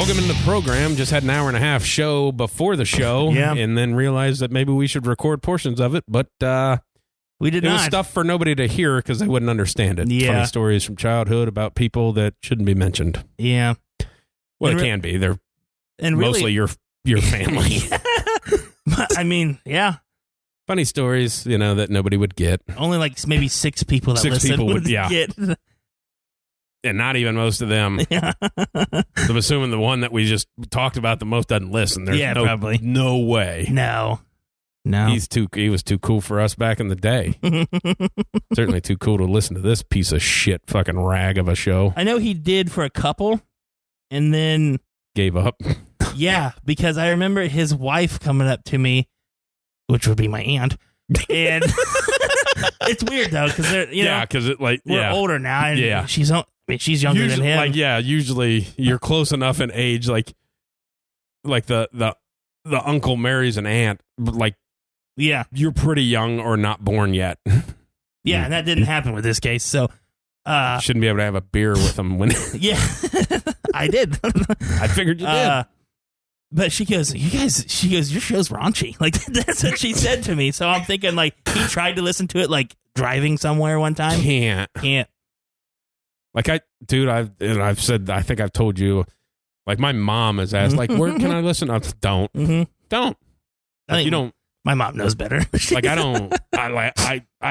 Welcome into the program. Just had an hour and a half show before the show, and then realized that maybe we should record portions of it, but we did not. It was stuff for nobody to hear because they wouldn't understand it. Yeah. Funny stories from childhood about people that shouldn't be mentioned. Yeah. Well, it can be. They're mostly your family. I mean, yeah. Funny stories, that nobody would get. Only like maybe 6 people that listen would get. And not even most of them. Yeah. I'm assuming the one that we just talked about the most doesn't listen. There's probably. No way. No. He was too cool for us back in the day. Certainly too cool to listen to this piece of shit fucking rag of a show. I know he did for a couple and then gave up. Yeah, because I remember his wife coming up to me, which would be my aunt, and it's weird though because they're because we're older now, and she's younger than him. Usually you're close enough in age, like the uncle marries an aunt, but you're pretty young or not born yet. Yeah, and that didn't happen with this case, so shouldn't be able to have a beer with them when. Yeah, I did. I figured you did. But she goes, your show's raunchy. Like, that's what she said to me. So I'm thinking, he tried to listen to it, driving somewhere one time. Can't. I've said, I think I've told you, my mom has asked, where can I listen? Don't. Mm-hmm. Don't. You don't. My mom knows better. I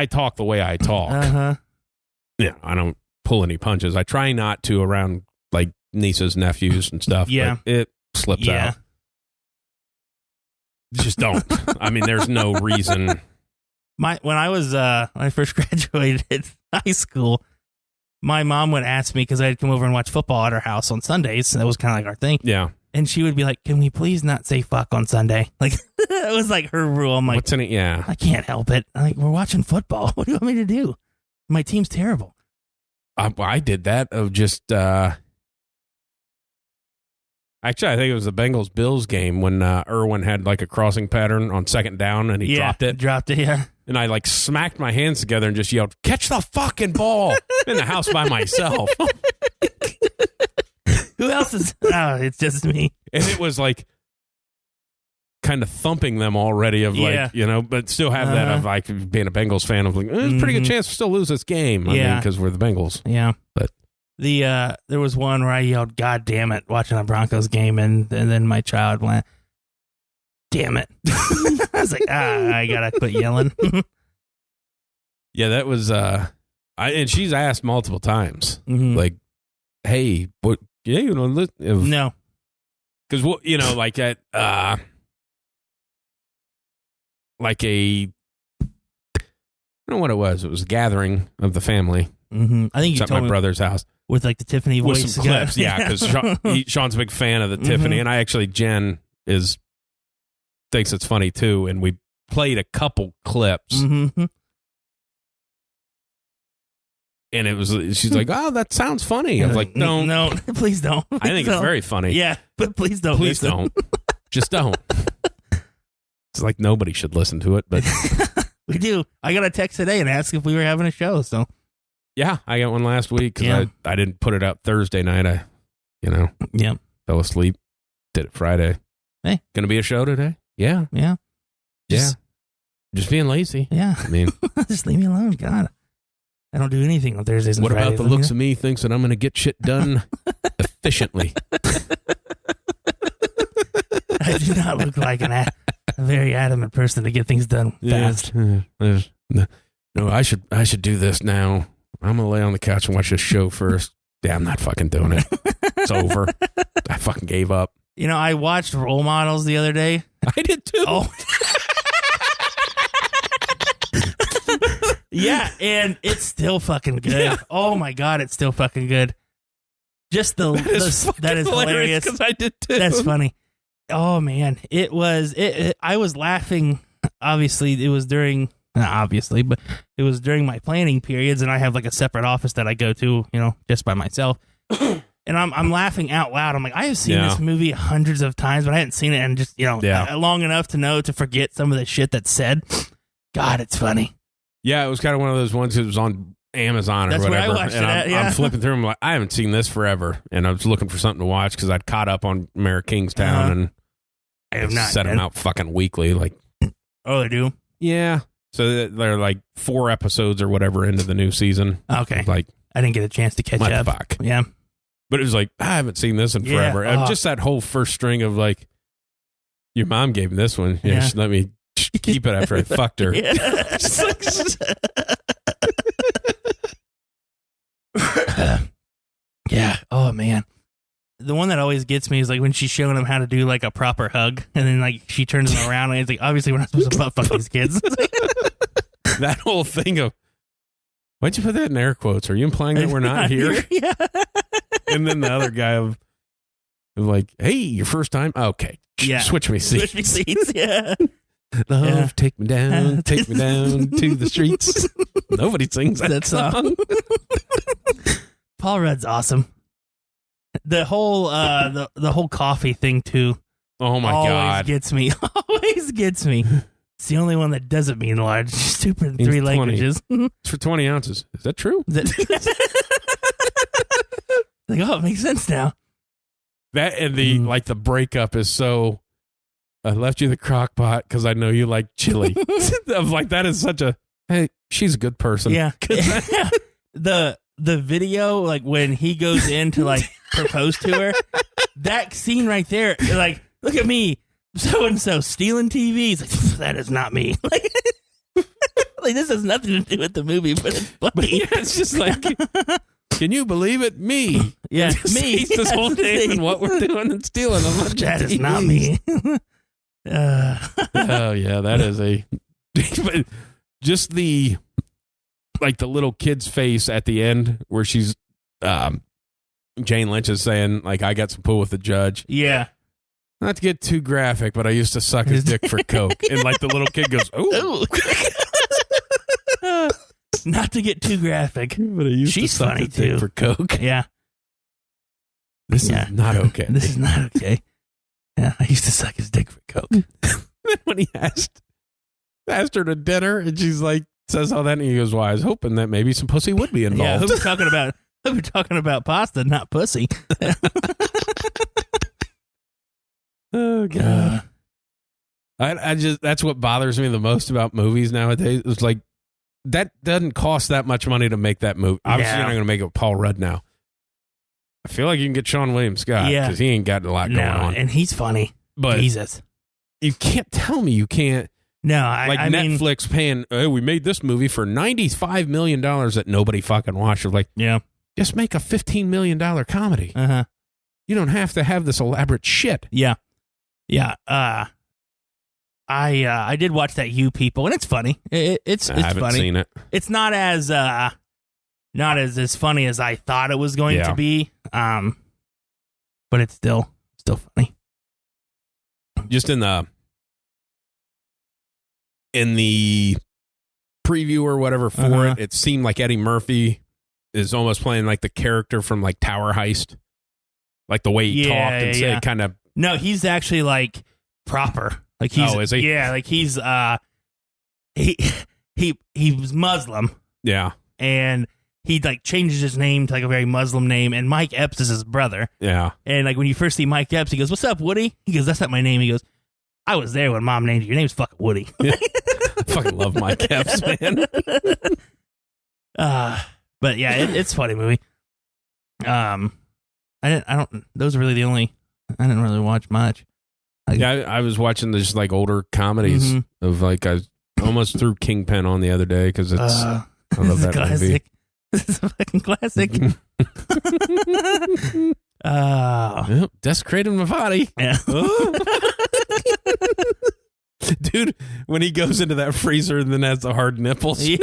talk the way I talk. Uh-huh. Yeah, I don't pull any punches. I try not to around, nieces, nephews, and stuff. Yeah. But it slips out. Just don't. I mean, there's no reason. When I first graduated high school, my mom would ask me because I'd come over and watch football at her house on Sundays. So that was kind of our thing. Yeah. And she would be like, "Can we please not say fuck on Sunday?" That was her rule. I'm like, what's in it? Yeah. I can't help it. We're watching football. What do you want me to do? My team's terrible. I did that of just. Actually, I think it was the Bengals-Bills game when Irwin had a crossing pattern on second down and he dropped it. Yeah. And I smacked my hands together and just yelled, "Catch the fucking ball!" in the house by myself. Who else is? Oh, it's just me. And it was kind of thumping them already of but still have that of being a Bengals fan of there's a pretty good chance we'll still lose this game. I mean, because we're the Bengals. Yeah. But. There was one where I yelled, "God damn it," watching a Broncos game, and then my child went, "Damn it." I was like, I gotta quit yelling. Yeah, that was and she's asked multiple times, "Hey, what? Yeah, no, because at I don't know what it was. It was a gathering of the family. Mm-hmm. I think you at told my me brother's house with the Tiffany voice. With some clips, yeah, because Sean's a big fan of the Tiffany, and Jen thinks it's funny too, and we played a couple clips, and it was she's like, "Oh, that sounds funny." I was like, no, please don't. I think it's very funny. Yeah, but please don't. Please don't. Just don't. It's nobody should listen to it, but we do. I got a text today and asked if we were having a show, so. Yeah, I got one last week because I didn't put it out Thursday night. I fell asleep. Did it Friday. Hey, gonna be a show today? Yeah. Just being lazy. Yeah, I mean, just leave me alone. God, I don't do anything on Thursdays and Fridays. What about the looks of me thinks that I'm gonna get shit done efficiently? I do not look like a very adamant person to get things done fast. No, I should do this now. I'm going to lay on the couch and watch this show first. Yeah, I'm not fucking doing it. It's over. I fucking gave up. I watched Role Models the other day. I did too. Oh. Yeah, and it's still fucking good. Yeah. Oh my God, it's still fucking good. Just that is hilarious. Because I did too. That's funny. Oh man, it was. I was laughing. Obviously, it was during. Not obviously, but it was during my planning periods, and I have a separate office that I go to, just by myself. And I'm laughing out loud. I'm like, I have seen this movie hundreds of times, but I hadn't seen it in just long enough to forget some of the shit that's said. God, it's funny. Yeah, it was kind of one of those ones that was on Amazon or That's whatever. where I watched and it at, yeah. I'm flipping through them like, I haven't seen this forever. And I was looking for something to watch because I'd caught up on Mayor of Kingstown and I have not set them out fucking weekly. Like, oh, they do? Yeah. So they're like 4 episodes or whatever into the new season. Okay. Like, I didn't get a chance to catch up. Fuck. Yeah. But it was like, I haven't seen this in forever. And just that whole first string of like, your mom gave me this one. Yeah. She let me keep it after I fucked her. Yeah. Yeah. Oh, man. The one that always gets me is like when she's showing him how to do like a proper hug, and then like she turns him around and it's like, obviously we're not supposed to butt fuck these kids. That whole thing of, why'd you put that in air quotes? Are you implying that we're not here? Yeah. And then the other guy of like, hey, your first time? Okay. Yeah. Switch me seats. Switch me seats. Yeah. Love, take me down to the streets. Nobody sings that song. Paul Rudd's awesome. The whole the whole coffee thing too. Oh my God. Gets me. Always gets me. It's the only one that doesn't mean a lot. It's stupid in 3 languages. It's for 20 ounces. Is that true? Like, oh, it makes sense now. That and the like the breakup is so. I left you the crock pot because I know you like chili. I'm like, that is such a. Hey, she's a good person. Yeah. The video, like when he goes in to like propose to her, that scene right there, like, look at me, so and so stealing TVs. Like, that is not me. Like this has nothing to do with the movie, but it's funny. But yeah, it's just like, can you believe it? Me. Yeah, me. This whole day and what we're doing and stealing. That is not me. Oh yeah, that is a. Just the. Like the little kid's face at the end where she's Jane Lynch is saying like, I got some pull with the judge. Yeah. Not to get too graphic, but I used to suck his dick for coke. And like the little kid goes, oh. Not to get too graphic. But I used She's to suck funny his dick too. for coke. Yeah. This is not okay. This is not okay. Yeah, I used to suck his dick for coke. When he asked her to dinner and she's like, says all that, and he goes, well, I was hoping that maybe some pussy would be involved. Yeah, who we talking about pasta, not pussy. Oh God. I just, that's what bothers me the most about movies nowadays. It's like, that doesn't cost that much money to make that movie. Obviously, you're not going to make it with Paul Rudd now. I feel like you can get Sean William Scott because he ain't got a lot going on. And he's funny. But Jesus. You can't tell me you can't. No, I mean, Netflix paying, oh, we made this movie for $95 million that nobody fucking watched. Like, yeah, just make a $15 million comedy. Uh-huh. You don't have to have this elaborate shit. Yeah. Yeah. I did watch that You People, and it's funny. It's funny. I haven't seen it. It's not as funny as I thought it was going to be. But it's still funny. Just in the preview or whatever for it seemed like Eddie Murphy is almost playing like the character from like Tower Heist, like the way he talked and said kind of. No, he's actually like proper. Like he's, is he? Yeah, like he's he was Muslim. Yeah, and he like changes his name to like a very Muslim name, and Mike Epps is his brother. Yeah, and like when you first see Mike Epps, he goes, "What's up, Woody?" He goes, "That's not my name." He goes, "I was there when Mom named you. Your name's fucking Woody." Yeah. I fucking love Mike Epps, man. But yeah, it's a funny movie. Those are really the only. I didn't really watch much. I was watching just like older comedies of like I almost threw Kingpin on the other day because it's I love that movie. This is a fucking classic. Desecrating my body. Yeah. Dude, when he goes into that freezer and then has the hard nipples. Yeah.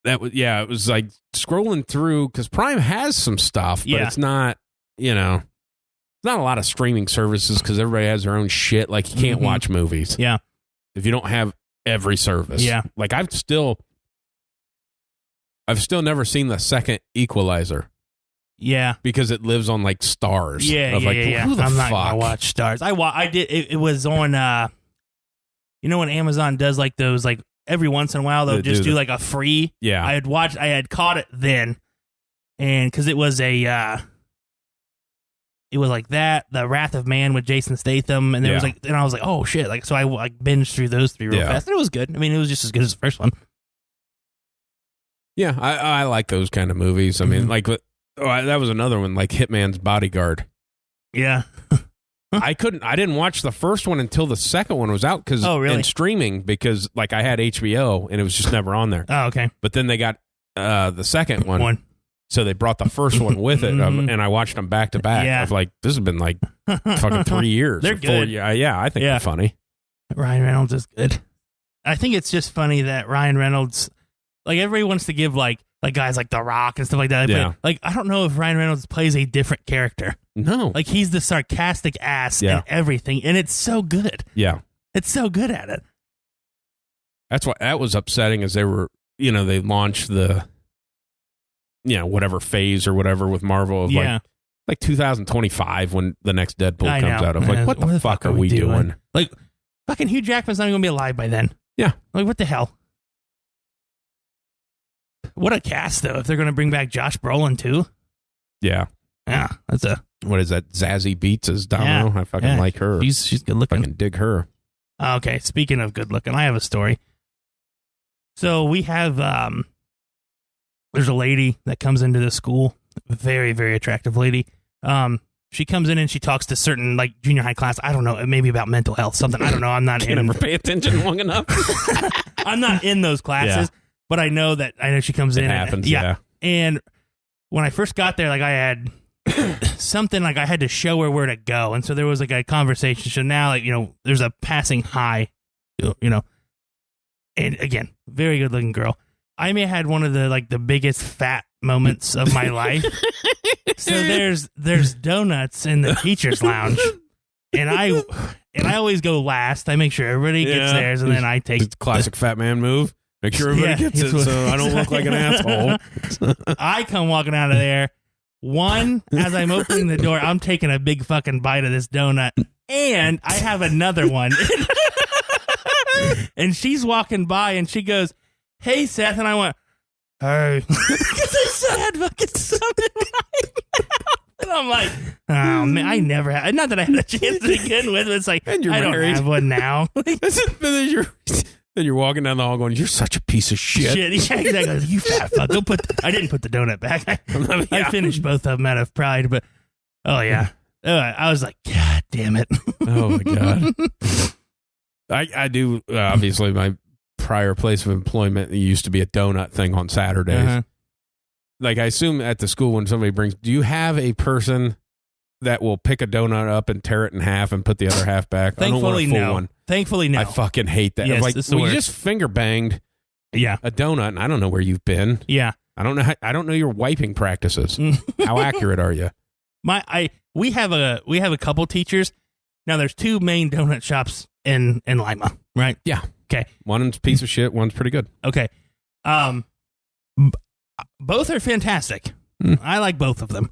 That was it was like scrolling through because Prime has some stuff, but it's not, not a lot of streaming services because everybody has their own shit. Like you can't watch movies. Yeah. If you don't have every service. Yeah. Like I've still never seen the second Equalizer. Yeah. Because it lives on like Stars. Yeah. Who the I'm fuck? not gonna watch Stars. I did. It was on. you know when Amazon does like those, like every once in a while they'll just do like a free. Yeah. I had caught it then, and because it was like that, The Wrath of Man with Jason Statham, and there was like, and I was like, oh shit, like so I like binged through those 3 real fast, and it was good. I mean, it was just as good as the first one. Yeah, I like those kind of movies. I mean, like that was another one, like Hitman's Bodyguard. Yeah. I didn't watch the first one until the second one was out in streaming because like I had HBO and it was just never on there. Oh, okay. But then they got the second one. So they brought the first one with it, and I watched them back to back. Yeah. I was like, this has been like fucking 3 years. They're good. Yeah, I think they're funny. Ryan Reynolds is good. I think it's just funny that Ryan Reynolds, like everybody wants to give like guys like The Rock and stuff like that. Yeah. But like I don't know if Ryan Reynolds plays a different character. No. Like he's the sarcastic ass and everything, and it's so good. Yeah. It's so good at it. That's why that was upsetting as they were, they launched the whatever phase or whatever with Marvel of like 2025 when the next Deadpool comes out. Of like, what the fuck are we doing? Like fucking Hugh Jackman's not even gonna be alive by then. Yeah. Like what the hell? What a cast though, if they're gonna bring back Josh Brolin too. Yeah. Yeah. What is that? Zazie Beetz as Domino. I fucking like her. She's good looking. I fucking dig her. Okay, speaking of good looking, I have a story. So we have there's a lady that comes into the school, very, very attractive lady. She comes in and she talks to certain like junior high class. I don't know, maybe about mental health, something. I don't know. I'm not Can't ever pay attention long enough. I'm not in those classes, but I know she comes in. It happens. Yeah. And when I first got there, like I had something like I had to show her where to go, and so there was like a conversation. So now, like there's a passing hi, and again, very good looking girl. I may have had one of the biggest fat moments of my life. So there's donuts in the teacher's lounge, and I always go last. I make sure everybody gets theirs, and then I take the classic fat man move. Make sure everybody gets it, so I don't look like an asshole. I come walking out of there. As I'm opening the door, I'm taking a big fucking bite of this donut, and I have another one. And she's walking by, and she goes, "Hey, Seth," and I went, "Hey," because I still had fucking something in my mouth. And I'm like, "Oh man, I never had." Not that I had a chance to begin with, but it's like I don't have one now. Then you're walking down the hall going, "You're such a piece of shit." Yeah, exactly. You fat fuck. I didn't put the donut back. I finished both of them out of pride, but I was like, God damn it. Oh my God. I do, obviously, my prior place of employment used to be a donut thing on Saturdays. Uh-huh. Like, I assume at the school when somebody do you have a person that will pick a donut up and tear it in half and put the other half back? Thankfully, I don't want a full no. one. Thankfully, no. I fucking hate that. Yes, like, you just finger banged a donut, and I don't know where you've been. Yeah. I don't know your wiping practices. How accurate are you? We have a couple teachers. Now there's 2 main donut shops in Lima, right? Yeah. Okay. One's a piece of shit, one's pretty good. Okay. Both are fantastic. I like both of them.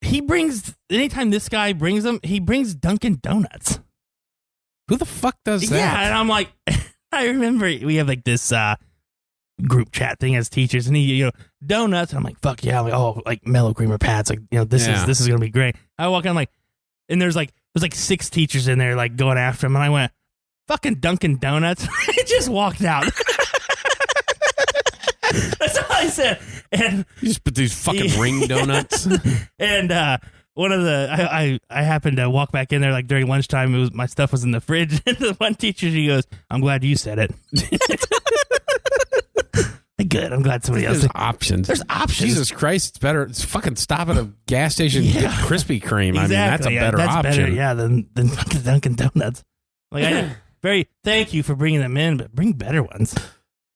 Anytime this guy brings them, he brings Dunkin' Donuts. Who the fuck does that? Yeah, and I'm like, I remember we have like this group chat thing as teachers, and he, donuts. And I'm like, fuck yeah, like mellow creamer pads, like this is gonna be great. I walk in, like, and there's 6 teachers in there, like going after him, and I went, fucking Dunkin' Donuts. I just walked out. That's all I said. And you just put these fucking ring donuts. And one of I happened to walk back in there like during lunchtime. My stuff was in the fridge. And the one teacher, she goes, "I'm glad you said it." Good. I'm glad somebody else. There's options. Jesus Christ, it's better. It's fucking stop at a gas station and get Krispy Kreme. Exactly. I mean, that's a better option. Better, than fucking Dunkin' Donuts. Like, thank you for bringing them in, but bring better ones.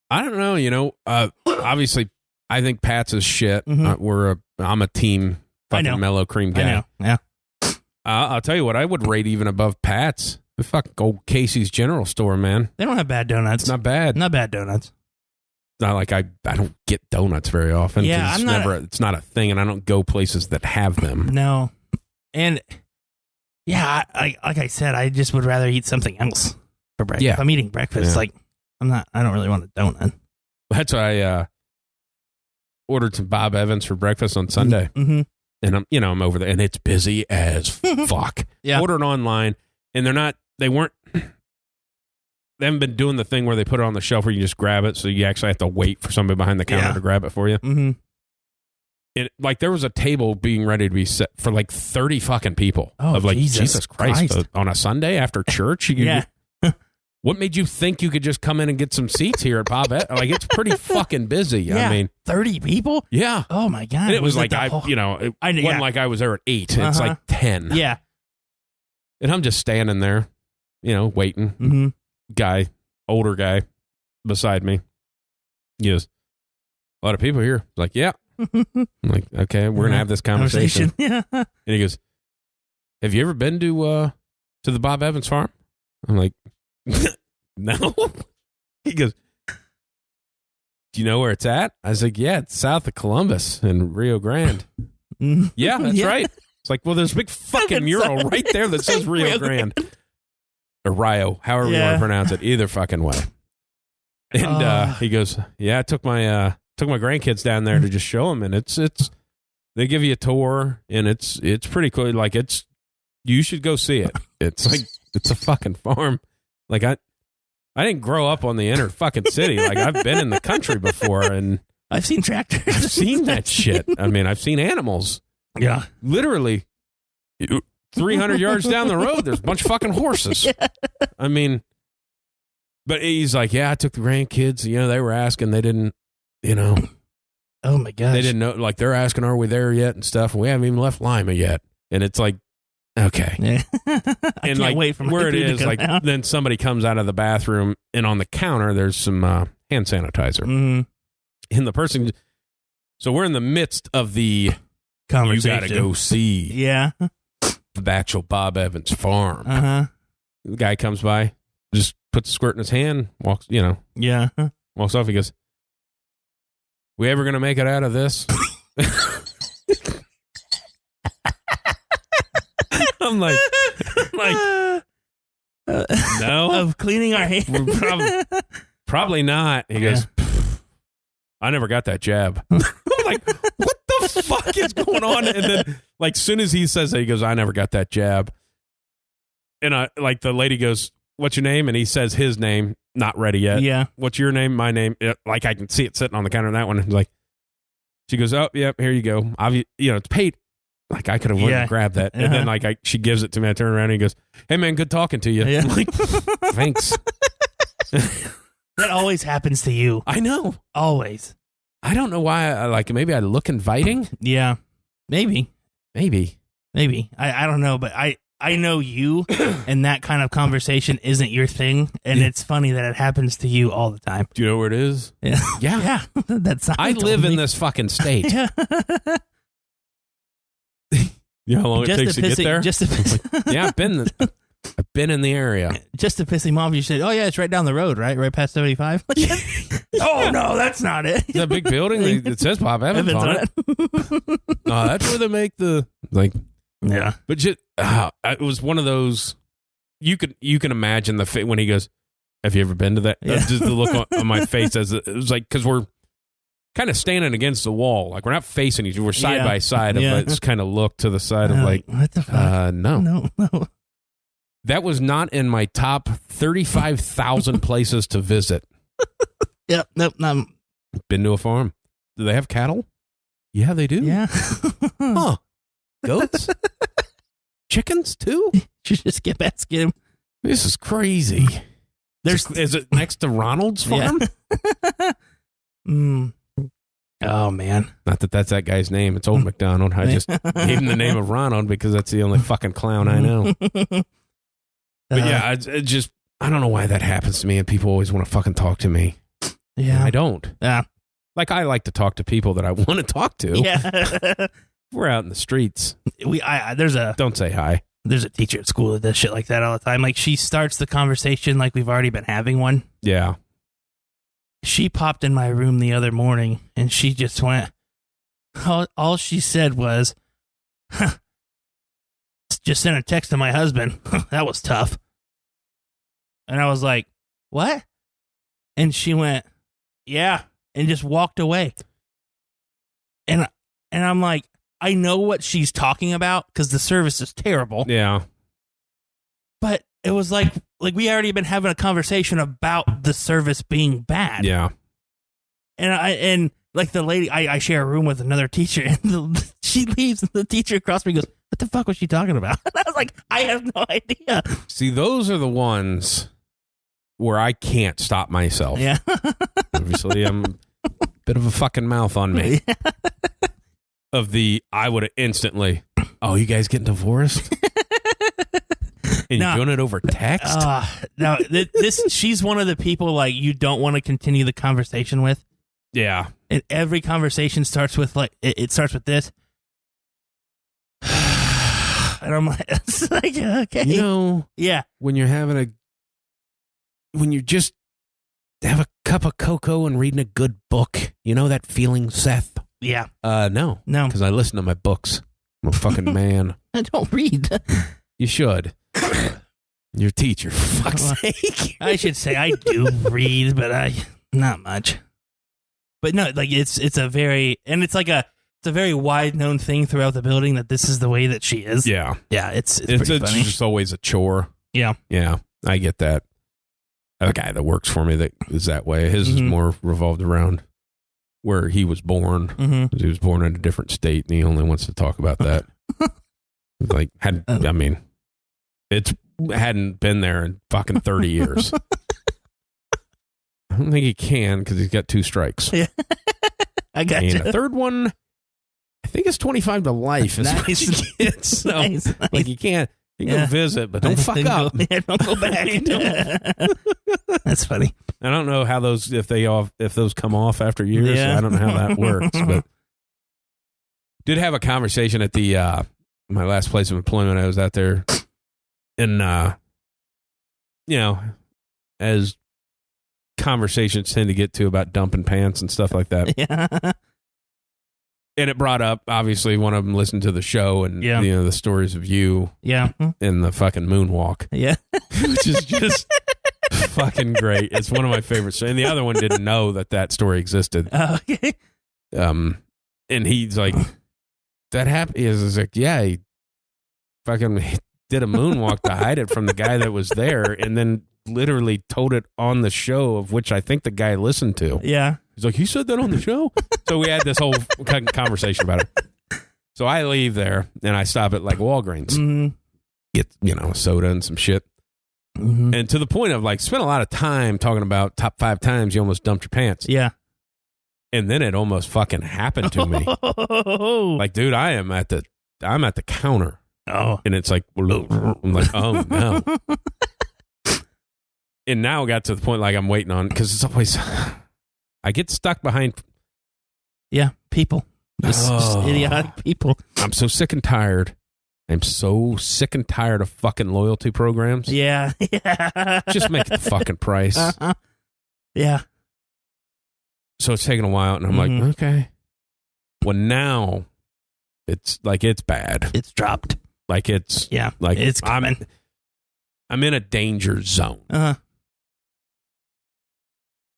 I don't know. Obviously, I think Pat's is shit. Mm-hmm. I'm a team fucking mellow cream guy. I know. Yeah. I'll tell you what I would rate even above Pat's. The fucking old Casey's General Store, man. They don't have bad donuts. It's not bad. Not bad donuts. Not like I don't get donuts very often. Yeah, it's not a thing, and I don't go places that have them. No, and yeah, like I said, I just would rather eat something else. for breakfast. Yeah. If I'm eating breakfast, like I don't really want a donut. That's why I ordered some Bob Evans for breakfast on Sunday. Mm-hmm. And I'm over there and it's busy as fuck. Yeah. Ordered online and they haven't been doing the thing where they put it on the shelf where you just grab it. So you actually have to wait for somebody behind the counter to grab it for you. Mm-hmm. There was a table being ready to be set for like 30 fucking people. Oh, of like, Jesus Christ. On a Sunday after church? What made you think you could just come in and get some seats here at Bob? Like, it's pretty fucking busy. Yeah. I mean, 30 people? Yeah. Oh, my God. And it was like, it wasn't like I was there at 8. It's like 10. Yeah. And I'm just standing there, waiting. Mm-hmm. Older guy beside me. He goes, a lot of people here. Like, yeah. I'm like, okay, we're going to have this conversation. Yeah. And he goes, have you ever been to the Bob Evans farm? I'm like, no. He goes, do you know where it's at? I was like, yeah, it's south of Columbus in Rio Grande. Yeah, that's right. It's like, well, there's a big fucking mural right there that says Rio Grande. Or Rio, however you want to pronounce it, either fucking way. And he goes, yeah, I took my grandkids down there to just show them, and it's they give you a tour, and it's pretty cool. Like, you should go see it. It's like, it's a fucking farm. Like, I didn't grow up on the inner fucking city. Like, I've been in the country before, and I've seen tractors. I've seen that shit. I mean, I've seen animals. Yeah. Literally 300 yards down the road, there's a bunch of fucking horses. Yeah. I mean, but he's like, yeah, I took the grandkids. They were asking. They didn't, Oh, my gosh. They didn't know. Like, they're asking, are we there yet and stuff. And we haven't even left Lima yet. And it's like, okay. Yeah. I and can't wait for my where it food to is, come like, out. then somebody comes out of the bathroom, and on the counter, there's some hand sanitizer. Mm-hmm. And the person, so we're in the midst of the Conversation. You got to go see Yeah. the actual Bob Evans farm. Uh-huh. The guy comes by, just puts a squirt in his hand, walks, Yeah. walks off. He goes, we ever going to make it out of this? I'm like, no. Of cleaning our hands. We're probably not. He goes, I never got that jab. I'm like, what the fuck is going on? And then, like, soon as he says that, he goes, I never got that jab. And the lady goes, what's your name? And he says his name, not ready yet. Yeah. What's your name? My name. Like, I can see it sitting on the counter on that one. And like, she goes, oh, yep, here you go. It's paid. Like, I could have went and grabbed that. And then, like, she gives it to me. I turn around and he goes, hey, man, good talking to you. Yeah. I'm like, thanks. That always happens to you. I know. Always. I don't know why. Maybe I look inviting. Yeah. Maybe. I don't know, but I know you, and that kind of conversation isn't your thing, and it's funny that it happens to you all the time. Do you know where it is? Yeah. Yeah. That's I live in this fucking state. Yeah. You know how long it takes to get there? Just to piss, yeah, I've been in the area. Just to piss him off, you said, oh, yeah, it's right down the road, right past 75. Oh, no, that's not it. That big building, it says Bob Evans on it. Oh, that's where they make the, like, yeah. But just, it was one of those, you can imagine the when he goes, have you ever been to that? Yeah. Just the look on my face as it was like, because we're kind of standing against the wall. Like, we're not facing each other. We're side by side. Of this kind of look to the side of like, what the fuck? No. No. That was not in my top 35,000 places to visit. Yep. Nope. No. Been to a farm. Do they have cattle? Yeah, they do. Yeah. Huh. Goats? Chickens too? You just keep asking him. This is crazy. Is it next to Ronald's farm? Yeah. Oh, man. Not that that's that guy's name. It's Old McDonald. I just gave him the name of Ronald because that's the only fucking clown I know. But yeah, it just, I don't know why that happens to me and people always want to fucking talk to me. Yeah. And I don't. Yeah. Like, I like to talk to people that I want to talk to. Yeah. We're out in the streets. Don't say hi. There's a teacher at school that does shit like that all the time. Like, she starts the conversation like we've already been having one. Yeah. She popped in my room the other morning and she just went, all she said was, just sent a text to my husband. That was tough. And I was like, what? And she went, yeah, and just walked away. And I'm like, I know what she's talking about because the service is terrible. Yeah. But it was like we already been having a conversation about the service being bad. Yeah. And like the lady, I share a room with another teacher, and she leaves, and the teacher across from me goes, what the fuck was she talking about? And I was like, I have no idea. See, those are the ones where I can't stop myself. Yeah. Obviously, I'm a bit of a fucking mouth on me. I would have instantly, oh, you guys getting divorced? And you're doing it over text? No, she's one of the people like you don't want to continue the conversation with. Yeah. And every conversation starts with like, it starts with this. And I'm like, it's like, okay. You know, yeah. When you just have a cup of cocoa and reading a good book, you know that feeling, Seth? Yeah. No. Because I listen to my books. I'm a fucking man. I don't read. You should. You're a teacher, for fuck's sake. I should say I do read, but not much. But no, like it's a very wide known thing throughout the building that this is the way that she is. Yeah. Yeah, it's pretty funny. Just always a chore. Yeah. Yeah, I get that. I have a guy that works for me that is that way. His is more revolved around where he was born. Mm-hmm. He was born in a different state, and he only wants to talk about that. It hadn't been there in fucking 30 years. I don't think he can because he's got 2 strikes. Yeah. I got you. And the third one, I think it's 25 to life. Is what you get. So, nice. like, you can't. You can go visit, but don't fuck up. Don't go back. That's funny. I don't know how those if those come off after years. Yeah. I don't know how that works, but did have a conversation at the my last place of employment. I was out there, and as conversations tend to get to about dumping pants and stuff like that. Yeah. And it brought up, obviously, one of them listened to the show and, the stories of you and the fucking moonwalk. Yeah. Which is just fucking great. It's one of my favorites. And the other one didn't know that story existed. Okay. And he's like, that happened? He's like, yeah, he fucking did a moonwalk to hide it from the guy that was there and then literally told it on the show, of which I think the guy listened to. Yeah. He's like, he said that on the show? So we had this whole conversation about it. So I leave there and I stop at like Walgreens, get, soda and some shit. Mm-hmm. And to the point of like, spent a lot of time talking about top 5 times you almost dumped your pants. Yeah. And then it almost fucking happened to me. Like, dude, I'm at the counter. Oh. And it's like, I'm like, oh no. And now it got to the point like I'm waiting on, because it's always, I get stuck behind. Yeah, people. Just idiotic people. I'm so sick and tired. I'm so sick and tired of fucking loyalty programs. Yeah. Just make the fucking price. Uh-huh. Yeah. So it's taking a while, and I'm like, okay. Well, now it's like it's bad. It's dropped. Like it's like it's coming. I'm in a danger zone. Uh-huh.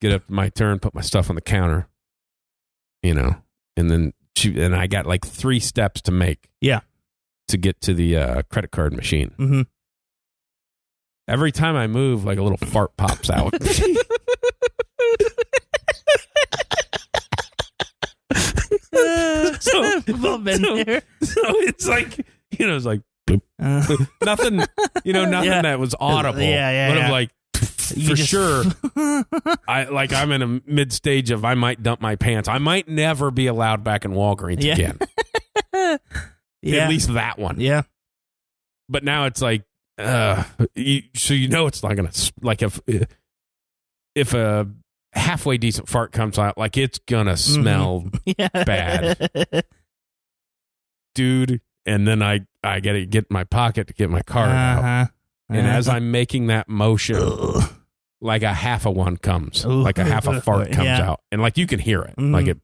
Get up my turn, put my stuff on the counter, and then I got like 3 steps to make. Yeah. To get to the credit card machine. Mm-hmm. Every time I move, like a little fart pops out. So it's like, it's like nothing, nothing that was audible. Yeah. But like, for sure, I'm in a mid stage of I might dump my pants. I might never be allowed back in Walgreens again. Yeah. At least that one. Yeah. But now it's like, so it's not gonna, like if a halfway decent fart comes out, like it's gonna smell bad, dude. And then I gotta get in my pocket to get my card out. And as I'm making that motion, like a half of one comes, like a half a fart comes out, and like you can hear it, like it.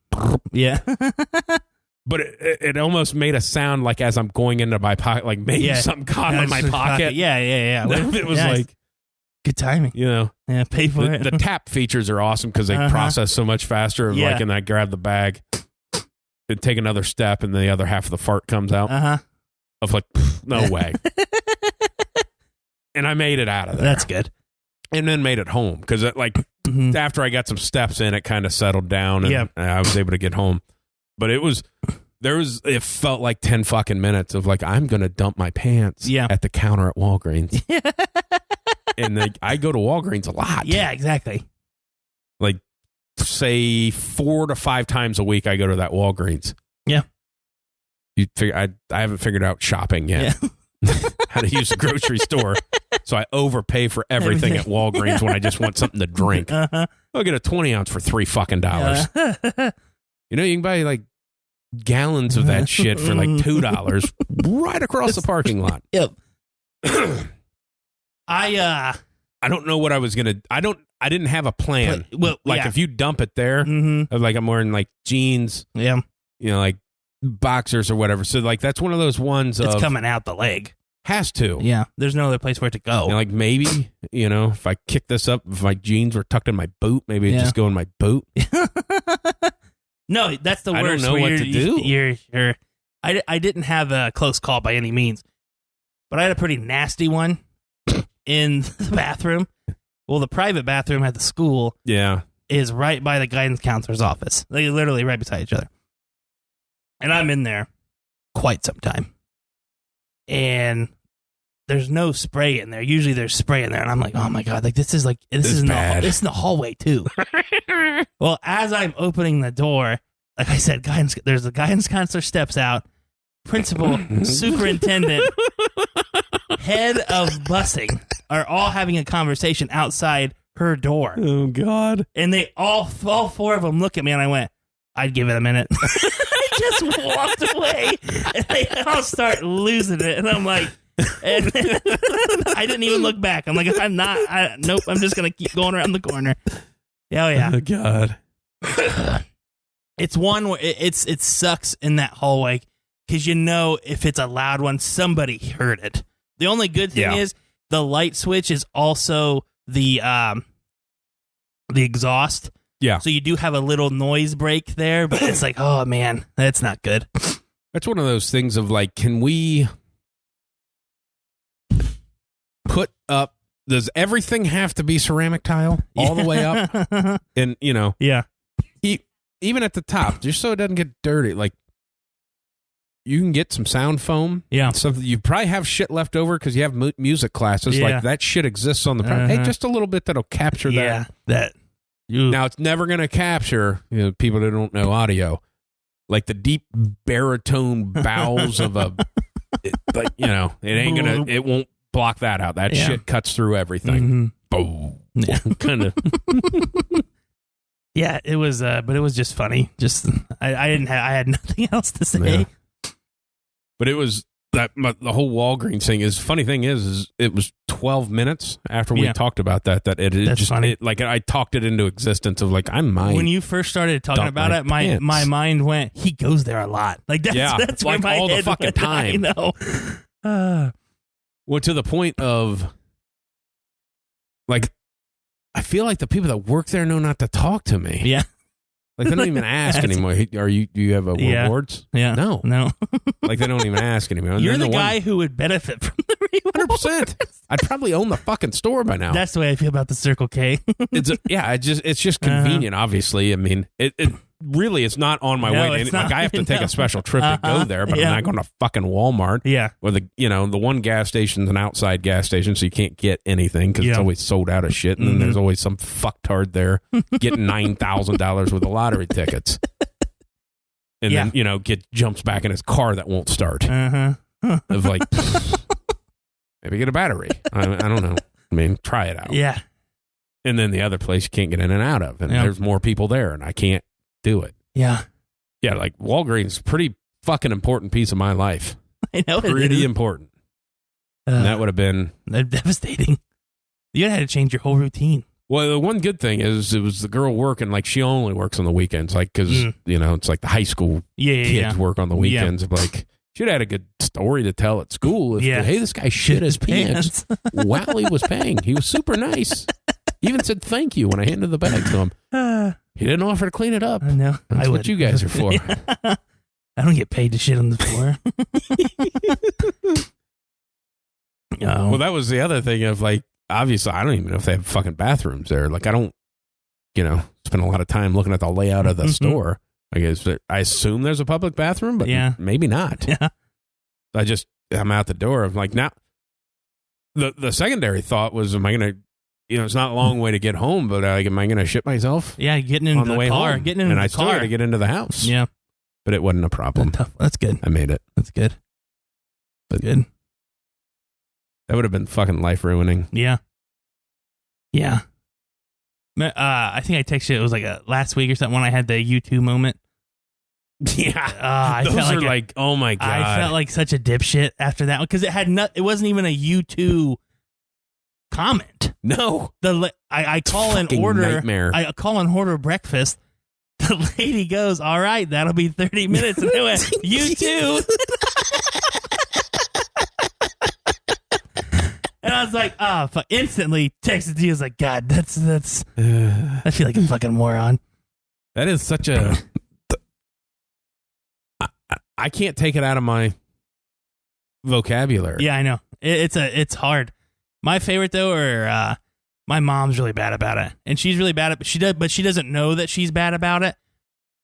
Yeah. But it almost made a sound like as I'm going into my pocket, like maybe something caught in my pocket. Yeah. It was like, Good timing. You know, Yeah, pay for it. The tap features are awesome because they process so much faster. Yeah. Like, and I grab the bag and take another step, and the other half of the fart comes out. Of like, no way. And I made it out of there. That's good. And then made it home because after I got some steps in, it kind of settled down, and I was able to get home. But it felt like 10 fucking minutes of like, I'm going to dump my pants at the counter at Walgreens. And I go to Walgreens a lot. Yeah, exactly. Like, say 4 to 5 times a week I go to that Walgreens. Yeah. You figure I haven't figured out shopping yet. Yeah. How to use the grocery store. So I overpay for everything at Walgreens when I just want something to drink. I'll get a 20 ounce for $3 fucking dollars. You know, you can buy like gallons of that shit for like $2 right across the parking lot. Yep. I don't know what I was gonna. I didn't have a plan. If you dump it there, like I'm wearing like jeans, you know, like boxers or whatever. So like that's one of those ones. It's coming out the leg. Has to. Yeah. There's no other place for it to go. You know, like maybe, you know, if I kick this up, if my jeans were tucked in my boot, maybe it'd just go in my boot. No, that's the worst. I don't know what to do. I didn't have a close call by any means, but I had a pretty nasty one in the bathroom. Well, the private bathroom at the school is right by the guidance counselor's office. Like literally right beside each other. And I'm in there quite some time. And there's no spray in there. Usually there's spray in there. And I'm like, oh my God, like this is in the hallway too. Well, as I'm opening the door, like I said, there's a guidance counselor steps out, principal, superintendent, head of busing are all having a conversation outside her door. Oh God. And they all 4 of them look at me and I went, I'd give it a minute. I just walked away and they all start losing it. And I'm like, and I didn't even look back. I'm like, nope, I'm just going to keep going around the corner. Oh, yeah. Oh, God. It's one where it sucks in that hallway because you know if it's a loud one, somebody heard it. The only good thing is the light switch is also the exhaust. Yeah. So you do have a little noise break there, but it's like, oh, man, that's not good. That's one of those things of like, can we put up, does everything have to be ceramic tile all the way up? And, you know, even at the top, just so it doesn't get dirty, like you can get some sound foam. Yeah. Something you probably have shit left over because you have music classes. Yeah. Like that shit exists on the Hey, just a little bit that'll capture that. Now, it's never going to capture, you know, people that don't know audio, like the deep baritone bowels of like, you know, it won't block that out. That shit cuts through everything. Boom. Yeah. Kind of. Yeah, it was, but it was just funny. Just, I had nothing else to say. Yeah. But it was, the whole Walgreens thing is, funny thing is it was 12 minutes after we talked about that that's funny. I talked it into existence of like, I might. When you first started talking about it, my mind went, he goes there a lot. Like that's like where my all head the fucking went. time. I know. Well, to the point of like, I feel like the people that work there know not to talk to me. Yeah. Like they don't even ask anymore. Do you have rewards? Yeah. No. Like they don't even ask anymore. And you're the guy who would benefit from the rewards. 100%. I'd probably own the fucking store by now. That's the way I feel about the Circle K. It's just convenient. Obviously, I mean, it really it's not on my way. Like I have to take a special trip to go there, but I'm not going to fucking Walmart. Yeah, or the one gas station's an outside gas station, so you can't get anything because it's always sold out of shit, and then there's always some fucktard there getting $9,000 worth of lottery tickets, and then jumps back in his car that won't start. Of like, maybe get a battery. I don't know. I mean, try it out. Yeah. And then the other place you can't get in and out of, and there's more people there, and I can't do it. Yeah. Yeah, like Walgreens, pretty fucking important piece of my life. I know it pretty is. important. And that would have been devastating. You had to change your whole routine. Well, the one good thing is it was the girl working, like she only works on the weekends, like because it's like the high school kids work on the weekends. Like She'd had a good story to tell at school. If hey, this guy shit his pants while he was paying. He was super nice. He even said thank you when I handed the bag to him. He didn't offer to clean it up. No, That's what you guys are for. I don't get paid to shit on the floor. Well, that was the other thing of like, obviously, I don't even know if they have fucking bathrooms there. Like, I don't, spend a lot of time looking at the layout of the store. I guess I assume there's a public bathroom, but maybe not. Yeah. I'm out the door. I'm like, now, the secondary thought was, am I going to, it's not a long way to get home, but am I going to shit myself? Yeah, getting into on the way car, home? getting into and the I still car. got to get into the house. Yeah. But it wasn't a problem. That's good. I made it. That's good. But good. That would have been fucking life ruining. Yeah. Yeah. I think I texted you. It was like last week or something when I had the U2 moment. Yeah. Those are like, oh my God. I felt like such a dipshit after that one because it wasn't even a U2 comment. No. I call and order. Nightmare. I call and order breakfast. The lady goes, all right, that'll be 30 minutes. And I went, U2. And I was like, fuck. Instantly texted to you. I was like, God, that's I feel like a fucking moron. That is such a, I can't take it out of my vocabulary. Yeah, I know. It's hard. My favorite though are, my mom's really bad about it. And she's really bad at it, but she doesn't know that she's bad about it.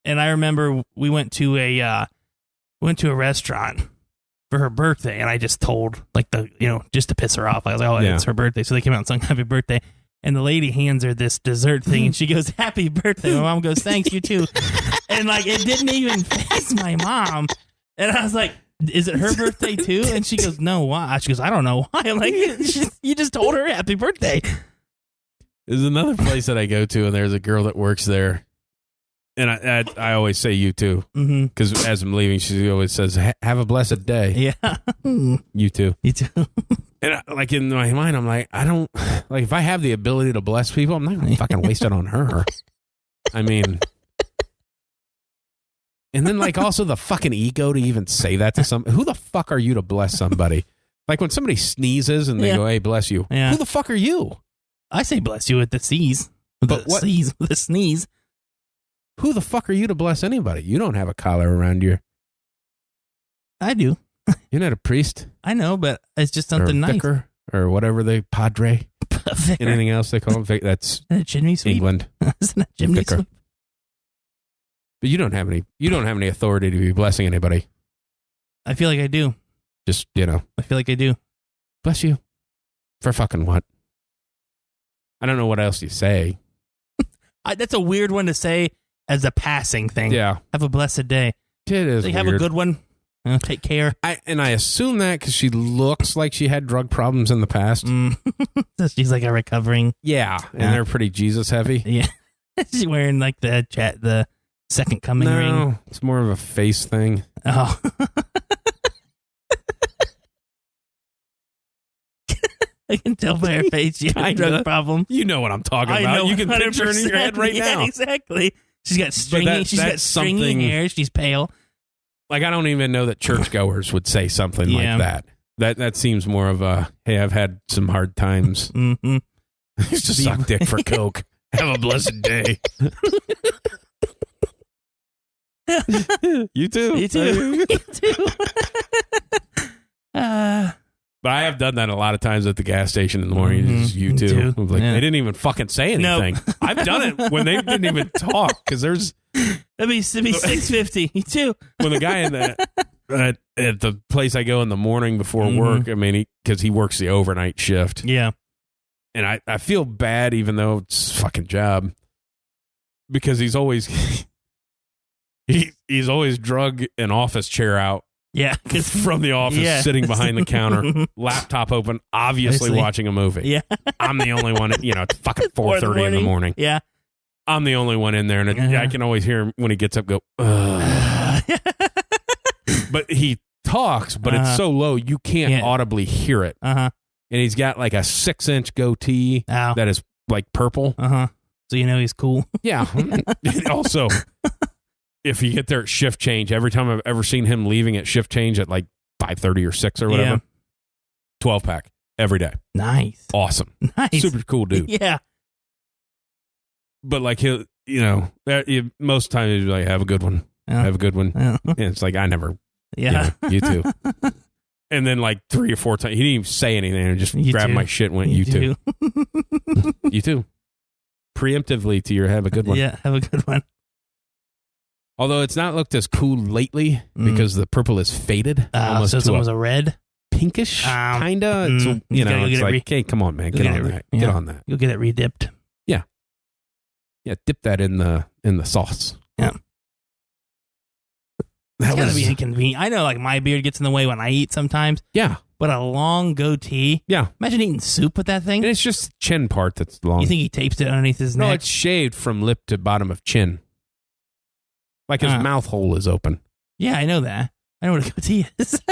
And I remember we went to a restaurant for her birthday, and I just told, like, just to piss her off. I was like, oh, it's her birthday. So they came out and sung happy birthday. And the lady hands her this dessert thing, and she goes, happy birthday. My mom goes, thanks, you too. And, like, it didn't even faze my mom. And I was like, is it her birthday too? And she goes, no, why? She goes, I don't know why. I'm like, you just told her happy birthday. There's another place that I go to, and there's a girl that works there. And I always say you too, because as I'm leaving, she always says, "Have a blessed day." Yeah, you too. You too. And like in my mind, I'm like, I don't like if I have the ability to bless people, I'm not gonna fucking waste it on her. I mean, and then like also the fucking ego to even say that to somebody. Who the fuck are you to bless somebody? Like when somebody sneezes and they go, "Hey, bless you." Yeah. Who the fuck are you? I say bless you with the C's. With the sneeze. Who the fuck are you to bless anybody? You don't have a collar around your... I do. You're not a priest. I know, but it's just something or a vicar, nice. Or whatever they... Padre. Anything else they call them? That's chimney sweep. England. Isn't that chimney vicar. sweep? But you don't have any authority to be blessing anybody. I feel like I do. Just, I feel like I do. Bless you. For fucking what? I don't know what else you say. That's a weird one to say as a passing thing. Yeah. Have a blessed day. It is weird. Have a good one. Take care. I assume that because she looks like she had drug problems in the past. She's like a recovering. Yeah. And they're pretty Jesus heavy. Yeah. She's wearing like the second coming ring. No, it's more of a face thing. Oh. I can tell by her face she has a drug problem. You know what I'm talking about. Know, you can picture it in your head right now. Exactly. She's got stringy hair. She's pale. Like, I don't even know that churchgoers would say something like that. That seems more of a, hey, I've had some hard times. Mm-hmm. I used to suck dick for coke. Have a blessed day. You too. You too. You too. But I have done that a lot of times at the gas station in the morning. Mm-hmm. You too. Like, they didn't even fucking say anything. Nope. I've done it when they didn't even talk because there's... That'd be $6.50. You too. When the guy in at the place I go in the morning before work, I mean, because he works the overnight shift. Yeah. And I feel bad even though it's a fucking job because he's always... He's always drug an office chair out. Yeah. From the office, sitting behind the counter, laptop open, obviously watching a movie. Yeah. I'm the only one, it's fucking 4:30 in the morning. Yeah. I'm the only one in there, and I can always hear him when he gets up go, ugh. But he talks, but it's so low, you can't audibly hear it. Uh-huh. And he's got like a 6-inch goatee that is like purple. Uh-huh. So you know he's cool. Yeah. Also... if you get there at shift change, every time I've ever seen him leaving at shift change at like 5:30 or 6 or whatever, 12-pack every day. Nice. Awesome. Nice. Super cool dude. Yeah. But like he'll, most times he's like, have a good one. Yeah. Have a good one. Yeah. And it's like, I never. Yeah. You too. And then like 3 or 4 times, he didn't even say anything and just You grabbed too. my shit and went, you too. You too. Preemptively to your have a good one. Yeah, have a good one. Although it's not looked as cool lately because the purple is faded. Almost so it's to almost a red? pinkish, kind of. you gotta It's go like, hey, come on, man. Get on that. Yeah. Get on that. You'll get it redipped. Yeah, dip that in the sauce. Yeah. That It's gotta was be inconvenient. I know, like, my beard gets in the way when I eat sometimes, yeah. but a long goatee. Yeah. Imagine eating soup with that thing. And it's just the chin part that's long. You think he taped it underneath his No, neck? it's shaved from lip to bottom of chin. Like his mouth hole is open. Yeah, I know that. I know what a goatee is.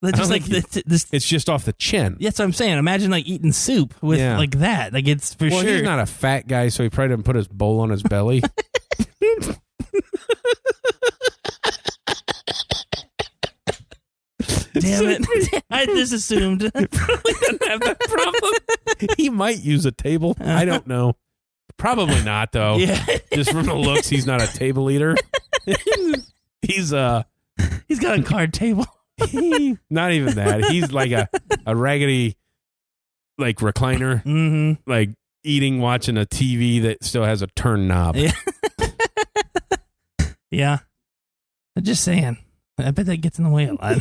That's just like this. It's just off the chin. That's what I'm saying. Imagine like eating soup with like that. Like it's for Well, sure. he's not a fat guy, so he probably didn't put his bowl on his belly. Damn it! I just assumed. Probably doesn't have that problem. He might use a table. I don't know. Probably not, though. Yeah. Just from the looks, he's not a table eater. He's got a card table. not even that. He's like a raggedy, like recliner, like eating, watching a TV that still has a turn knob. Yeah. Yeah. I'm just saying. I bet that gets in the way a lot.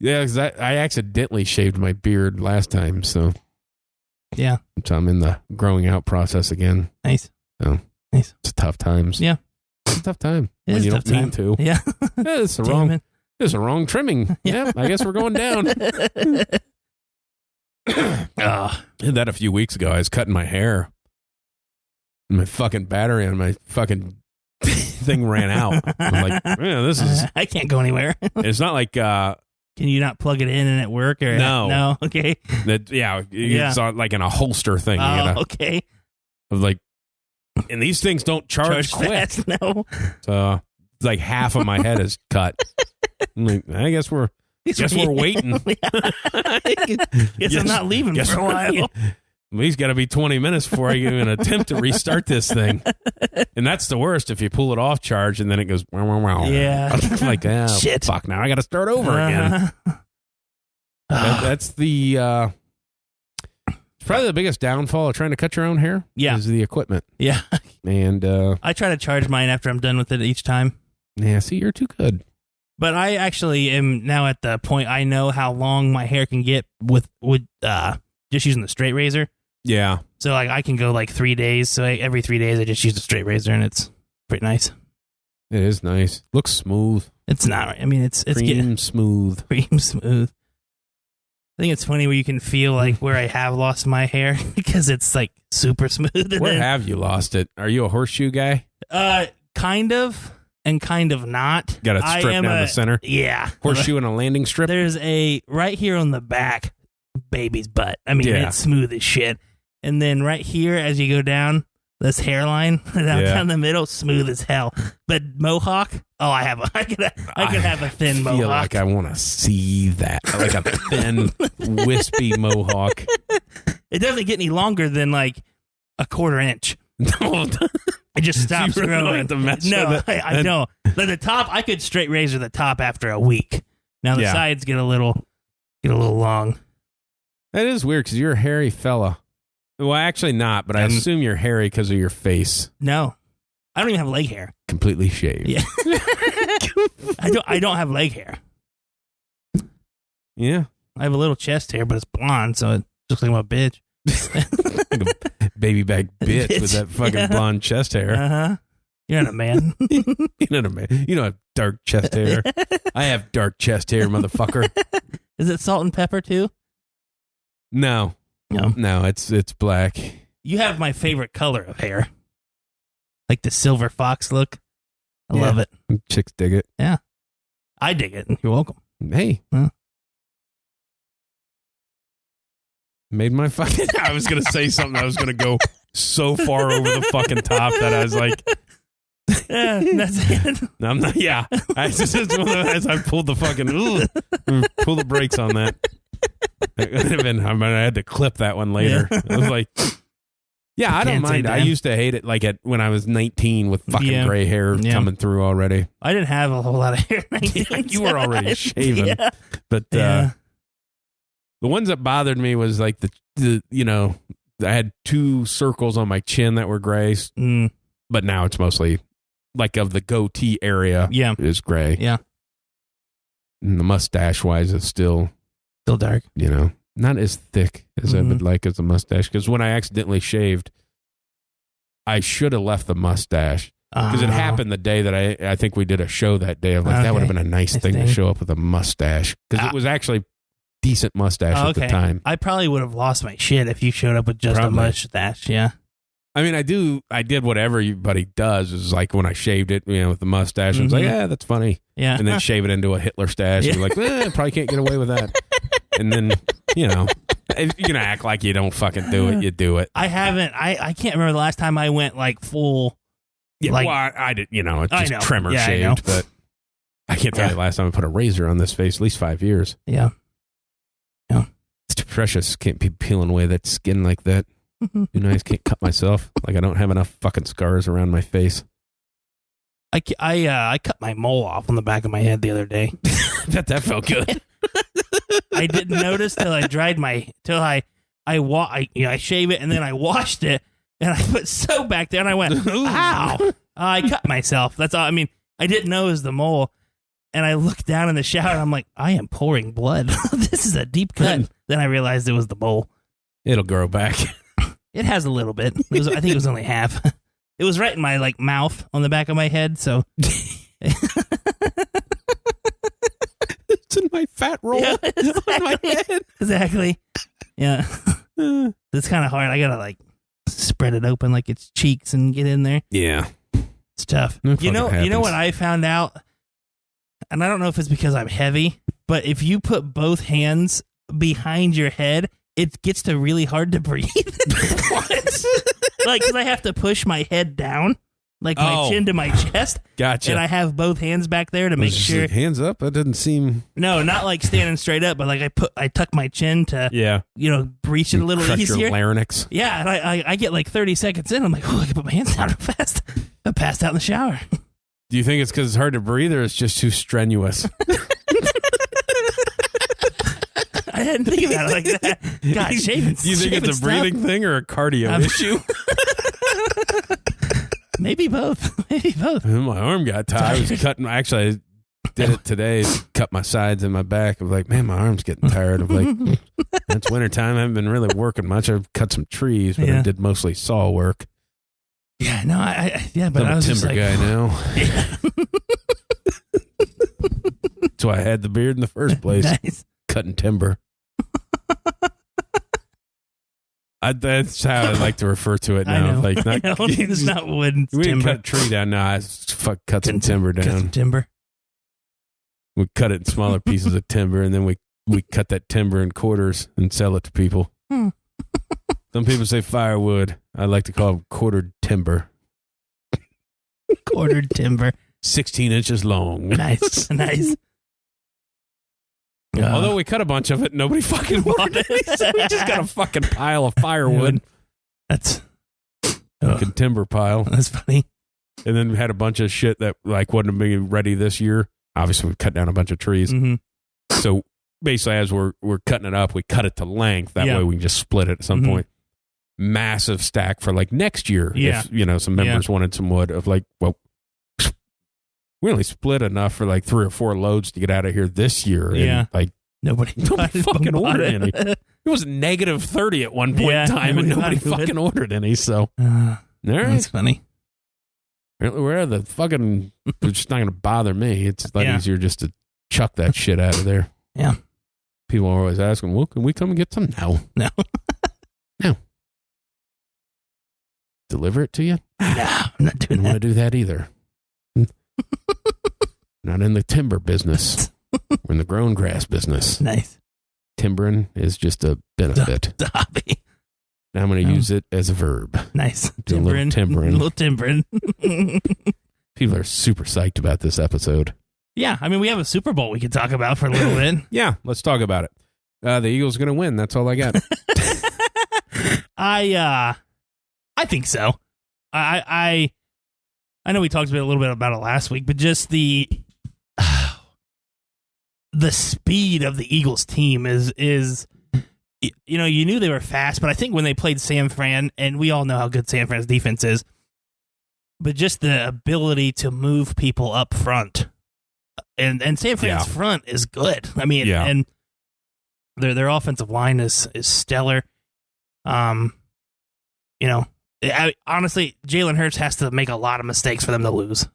Yeah, because I accidentally shaved my beard last time, so Yeah. I'm in the growing out process again. Nice. So Nice. it's tough times. Yeah. It's a tough time It when is you a don't tough time. mean to. Yeah. Yeah, it's the Damn wrong. it. It's the wrong trimming. Yeah, I guess we're going down. I did that a few weeks ago. I was cutting my hair. My fucking battery on my fucking thing ran out. I'm like, yeah, this is. I can't go anywhere. It's not like. Can you not plug it in and it work? Or No. Okay. That. Yeah, it's on, like in a holster thing. Okay. I was like, and these things don't charge quick. Fast, no. So it's like half of my head is cut. I'm like, I guess we're waiting. Guess I'm not leaving for a while. He's got to be 20 minutes before I even attempt to restart this thing. And that's the worst if you pull it off charge and then it goes, wow, wow, wow. Yeah. I'm like, Shit. Fuck, now I got to start over again. That's the, it's probably the biggest downfall of trying to cut your own hair. Yeah. Is the equipment. Yeah. And, I try to charge mine after I'm done with it each time. yeah, see, you're too good. But I actually am now at the point I know how long my hair can get with just using the straight razor. Yeah. So like I can go like 3 days. So every 3 days I just use the straight razor and it's pretty nice. It is nice. Looks smooth. It's not. I mean, it's Cream getting smooth. cream smooth. I think it's funny where you can feel like where I have lost my hair because it's like super smooth. And Where then, have you lost it? Are you a horseshoe guy? kind of and kind of not. Got a strip down the center? Yeah. Horseshoe and a landing strip? There's a right here on the back baby's butt. I mean, Yeah. it's smooth as shit. And then right here, as you go down this hairline down the middle, smooth as hell. But mohawk, I could have a thin mohawk. I feel like I want to see that, like a thin, wispy mohawk. It doesn't get any longer than like a quarter inch. It just stops You really growing. have to mess No, with it. I don't. But the top, I could straight razor the top after a week. Now the sides get a little long. That is weird because you're a hairy fella. Well, actually not, but I assume you're hairy because of your face. No, I don't even have leg hair. Completely shaved. Yeah, I don't have leg hair. Yeah. I have a little chest hair, but it's blonde, so it looks like I'm a bitch. Like a baby back bitch with that fucking blonde chest hair. Uh-huh. You're not a man. You're not a man. You don't have dark chest hair. I have dark chest hair, motherfucker. Is it salt and pepper too? No, it's black. You have my favorite color of hair, like the silver fox look. I love it. Chicks dig it. Yeah, I dig it. You're welcome. Hey. Huh? Made my fucking. I was going to say something. I was going to go so far over the fucking top that I was like, That's it. No, I'm not. Yeah, as I pulled the fucking pull the brakes on that. It would have been. I had to clip that one later. I was like, yeah, I don't mind. I used to hate it like when I was 19 with fucking gray hair coming through already. I didn't have a whole lot of hair. You were already shaven, but the ones that bothered me was like the I had 2 circles on my chin that were gray, but now it's mostly like of the goatee area is gray. Yeah. And the mustache wise is still dark. Not as thick as I would like as a mustache. Because when I accidentally shaved, I should have left the mustache. Because it happened the day that I think we did a show that day. I'm like, that would have been a nice thing to show up with a mustache. Because it was actually decent mustache at the time. I probably would have lost my shit if you showed up with just a mustache. Yeah. I mean, I did what everybody does. Is like when I shaved it, with the mustache, I was like, yeah, that's funny. Yeah. And then shave it into a Hitler stash. And you're like, probably can't get away with that. And then, if you're going to act like you don't fucking do it, you do it. I haven't. I can't remember the last time I went like full. Yeah, well, I did, it's just trimmer shaved, but I can't tell you the last time I put a razor on this face, at least 5 years. Yeah. Yeah. It's too precious. Can't be peeling away that skin like that. Can't cut myself. Like I don't have enough fucking scars around my face. I cut my mole off on the back of my head the other day. I bet that felt good. I didn't notice till I shave it and then I washed it and I put soap back there and I went, ow! I cut myself. That's all. I mean, I didn't know it was the mole. And I looked down in the shower and I'm like, I am pouring blood. This is a deep cut. Then I realized it was the mole. It'll grow back. It has a little bit. I think it was only half. It was right in my mouth on the back of my head. So it's in my fat roll on my head. Exactly. Yeah. It's kind of hard. I gotta spread it open like it's cheeks and get in there. Yeah. It's tough. You know what I found out? And I don't know if it's because I'm heavy, but if you put both hands behind your head, it gets to really hard to breathe. Because I have to push my head down, my chin to my chest. Gotcha. And I have both hands back there to make sure. Hands up? That doesn't seem. No, not like standing straight up, but I tuck my chin to, breach it a little crush easier. Your larynx. Yeah, and I get 30 seconds in. I'm like, I can put my hands down real fast. I passed out in the shower. Do you think it's because it's hard to breathe or it's just too strenuous? I didn't think about it like that. God, shaving. Do you think it's a breathing thing or a cardio issue? Maybe both. Maybe both. My arm got tired. I was cutting. Actually, I did it today. Cut my sides and my back. I'm like, man, my arm's getting tired. I'm like, it's wintertime. I haven't been really working much. I've cut some trees, but I did mostly saw work. Yeah, no, but I'm I was a timber guy now. Yeah. That's why I had the beard in the first place. Nice. Cutting timber. That's how I like to refer to it now. It's not wood. It's we didn't timber. cut a tree down. No, I cut some timber down. Cut some timber. We cut it in smaller pieces of timber, and then we cut that timber in quarters and sell it to people. Some people say firewood. I like to call it quartered timber. Quartered timber. 16 inches long. Nice. Although we cut a bunch of it, nobody fucking wanted it. So we just got a fucking pile of firewood. That's fucking timber pile. That's funny. And then we had a bunch of shit that wasn't being ready this year. Obviously, we cut down a bunch of trees. Mm-hmm. So basically, as we're cutting it up, we cut it to length. That way, we can just split it at some point. Massive stack for next year. Yeah. If some members wanted some wood of we only split enough for 3 or 4 loads to get out of here this year. Yeah. And nobody fucking ordered any. It was negative 30 at one point in time, and nobody fucking ordered any. So, all right. That's funny. Where the fucking, it's just not going to bother me. It's a lot easier just to chuck that shit out of there. Yeah. People are always asking, well, can we come and get some? No. No. Deliver it to you? No, I'm not doing I don't want to do that either. Not in the timber business. We're in the grown grass business. Nice. Timbering is just a benefit. The hobby. Now I'm going to use it as a verb. Nice. Do a little timbering. A little timbering. People are super psyched about this episode. Yeah, I mean, we have a Super Bowl we could talk about for a little bit. Yeah, let's talk about it. The Eagles are going to win. That's all I got. I think so. I know we talked a little bit about it last week, but just the speed of the Eagles team is you know, you knew they were fast, but I think when they played San Fran, and we all know how good San Fran's defense is, but just the ability to move people up front, and San Fran's front is good. I mean, and their offensive line is stellar. You know, honestly, Jalen Hurts has to make a lot of mistakes for them to lose.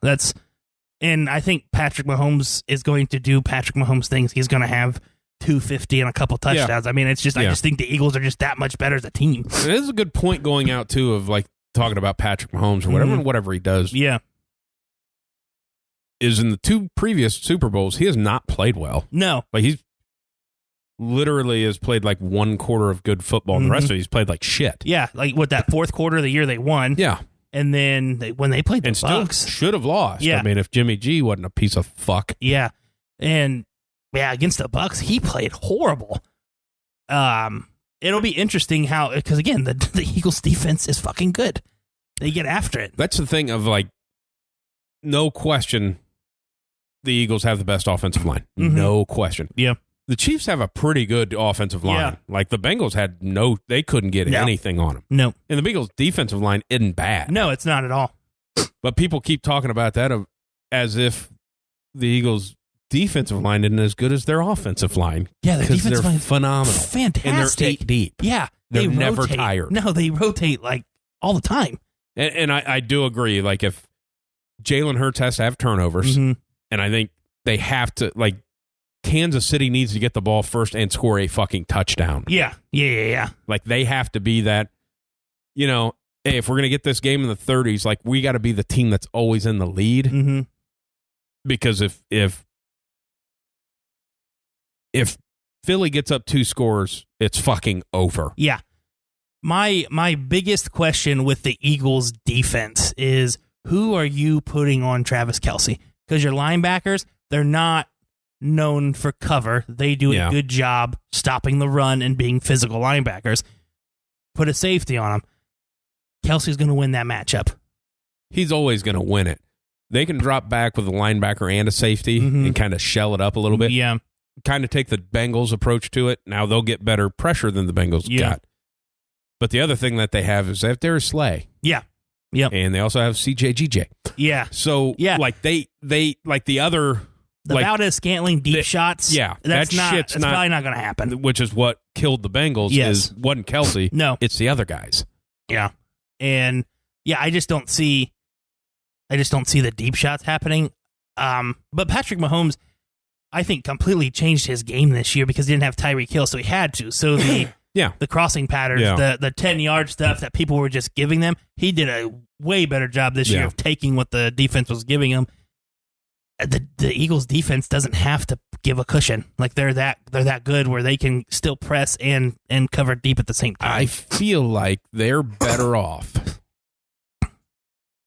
And I think Patrick Mahomes is going to do Patrick Mahomes things. He's going to have 250 and a couple touchdowns. I mean, it's just I just think the Eagles are just that much better as a team. It is a good point going out too of like talking about Patrick Mahomes or whatever, whatever he does. Yeah, is in the 2 previous Super Bowls he has not played well. No, like he's literally has played like 1 quarter of good football, and the rest of it he's played like shit. Yeah, like what that 4th quarter of the year they won. Yeah. And then when they played the Bucs, still should have lost. Yeah. I mean, if Jimmy G wasn't a piece of fuck. Yeah. And against the Bucs, he played horrible. It'll be interesting how, because again, the Eagles defense is fucking good. They get after it. That's the thing of like, no question, the Eagles have the best offensive line. No question. Yeah. The Chiefs have a pretty good offensive line. Yeah. Like the Bengals they couldn't get anything on them. No. And the Bengals defensive line isn't bad. No, it's not at all. But people keep talking about that as if the Eagles defensive line isn't as good as their offensive line. Yeah, their defensive line phenomenal. Fantastic. And they're 8 deep. Yeah. They're they never rotate. tired. No, they rotate like all the time. And I do agree. Like if Jalen Hurts has to have turnovers, and I think they have to, like, Kansas City needs to get the ball first and score a fucking touchdown. Yeah. Like they have to be that, you know, hey, if we're going to get this game in the 30s, like we got to be the team that's always in the lead. Because if Philly gets up 2 scores, it's fucking over. Yeah. My biggest question with the Eagles defense is, who are you putting on Travis Kelce? Because your linebackers, they're not known for cover. They do a good job stopping the run and being physical linebackers. Put a safety on them. Kelce's going to win that matchup. He's always going to win it. They can drop back with a linebacker and a safety and kind of shell it up a little bit. Yeah. Kind of take the Bengals approach to it. Now they'll get better pressure than the Bengals got. But the other thing that they have is they have Darius Slay. Yeah. Yep. And they also have CJGJ. Yeah. So like they like the other the Valdez-Scantling deep shots. Yeah. That's probably not going to happen. Which is what killed the Bengals. Is wasn't Kelce. No. It's the other guys. Yeah. And I just don't see the deep shots happening. But Patrick Mahomes, I think, completely changed his game this year because he didn't have Tyreek Hill, so he had to. So the crossing patterns, the 10-yard stuff that people were just giving them, he did a way better job this year of taking what the defense was giving him. The Eagles defense doesn't have to give a cushion. Like they're that good where they can still press and cover deep at the same time. I feel like they're better off.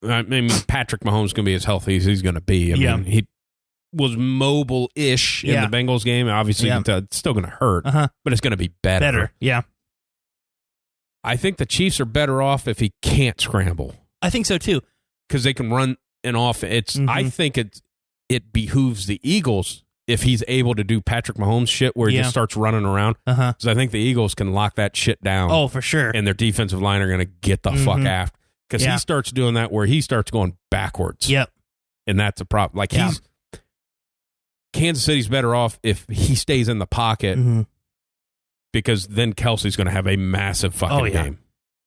I mean, Patrick Mahomes going to be as healthy as he's going to be. I mean, he was mobile-ish in the Bengals game. Obviously, it's still going to hurt, but it's going to be better. Yeah. I think the Chiefs are better off if he can't scramble. I think so, too. Because they can run an offense. I think it behooves the Eagles if he's able to do Patrick Mahomes shit where he just starts running around. Because I think the Eagles can lock that shit down. Oh, for sure. And their defensive line are going to get the fuck after. Because he starts doing that where he starts going backwards. Yep. And that's a problem. Like Kansas City's better off if he stays in the pocket because then Kelce's going to have a massive fucking game.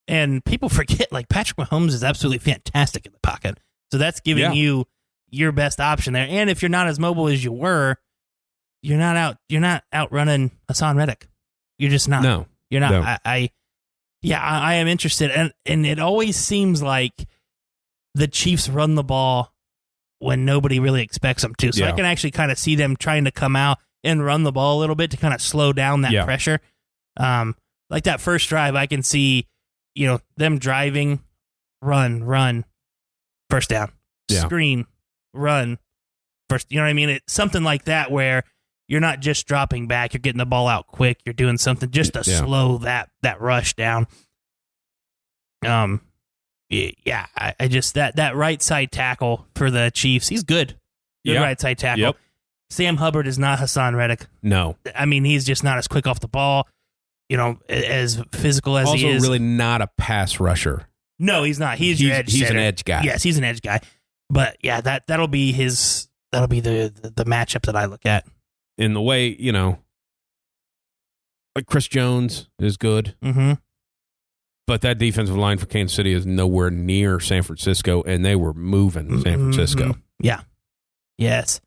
And people forget, like, Patrick Mahomes is absolutely fantastic in the pocket. So that's giving you your best option there. And if you're not as mobile as you were, you're not outrunning Hassan Reddick. You're just not. No. You're not. No. I am interested. And it always seems like the Chiefs run the ball when nobody really expects them to. So I can actually kind of see them trying to come out and run the ball a little bit to kind of slow down that pressure. Like that first drive, I can see, them driving, run, first down, screen, run first. You know what I mean? It's something like that where you're not just dropping back, you're getting the ball out quick, you're doing something just to slow that rush down. Yeah, I just that right side tackle for the Chiefs, he's good. Good right side tackle. Yep. Sam Hubbard is not Hassan Reddick. No. I mean, he's just not as quick off the ball, as physical as he is. Also really not a pass rusher. No, he's not. He's your edge He's setter. an edge guy. Yes, he's an edge guy. But yeah, that'll be the matchup that I look at. In the way, like Chris Jones is good. Mm-hmm. But that defensive line for Kansas City is nowhere near San Francisco, and they were moving San Francisco. Yeah. Yes.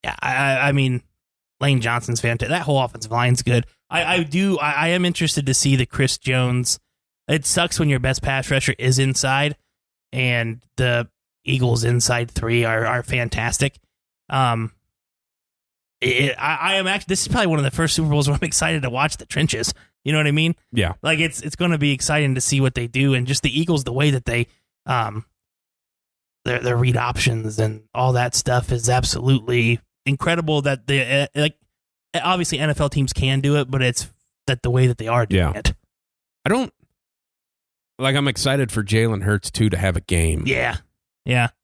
Yeah, I mean, Lane Johnson's fantastic. That whole offensive line's good. I am interested to see the Chris Jones. It sucks when your best pass rusher is inside, and the Eagles' inside three are fantastic. I am actually. This is probably one of the first Super Bowls where I'm excited to watch the trenches. You know what I mean? Yeah. Like it's going to be exciting to see what they do, and just the Eagles, the way that they their read options and all that stuff is absolutely incredible. That they obviously NFL teams can do it, but it's that the way that they are doing it. I'm excited for Jalen Hurts too to have a game. Yeah.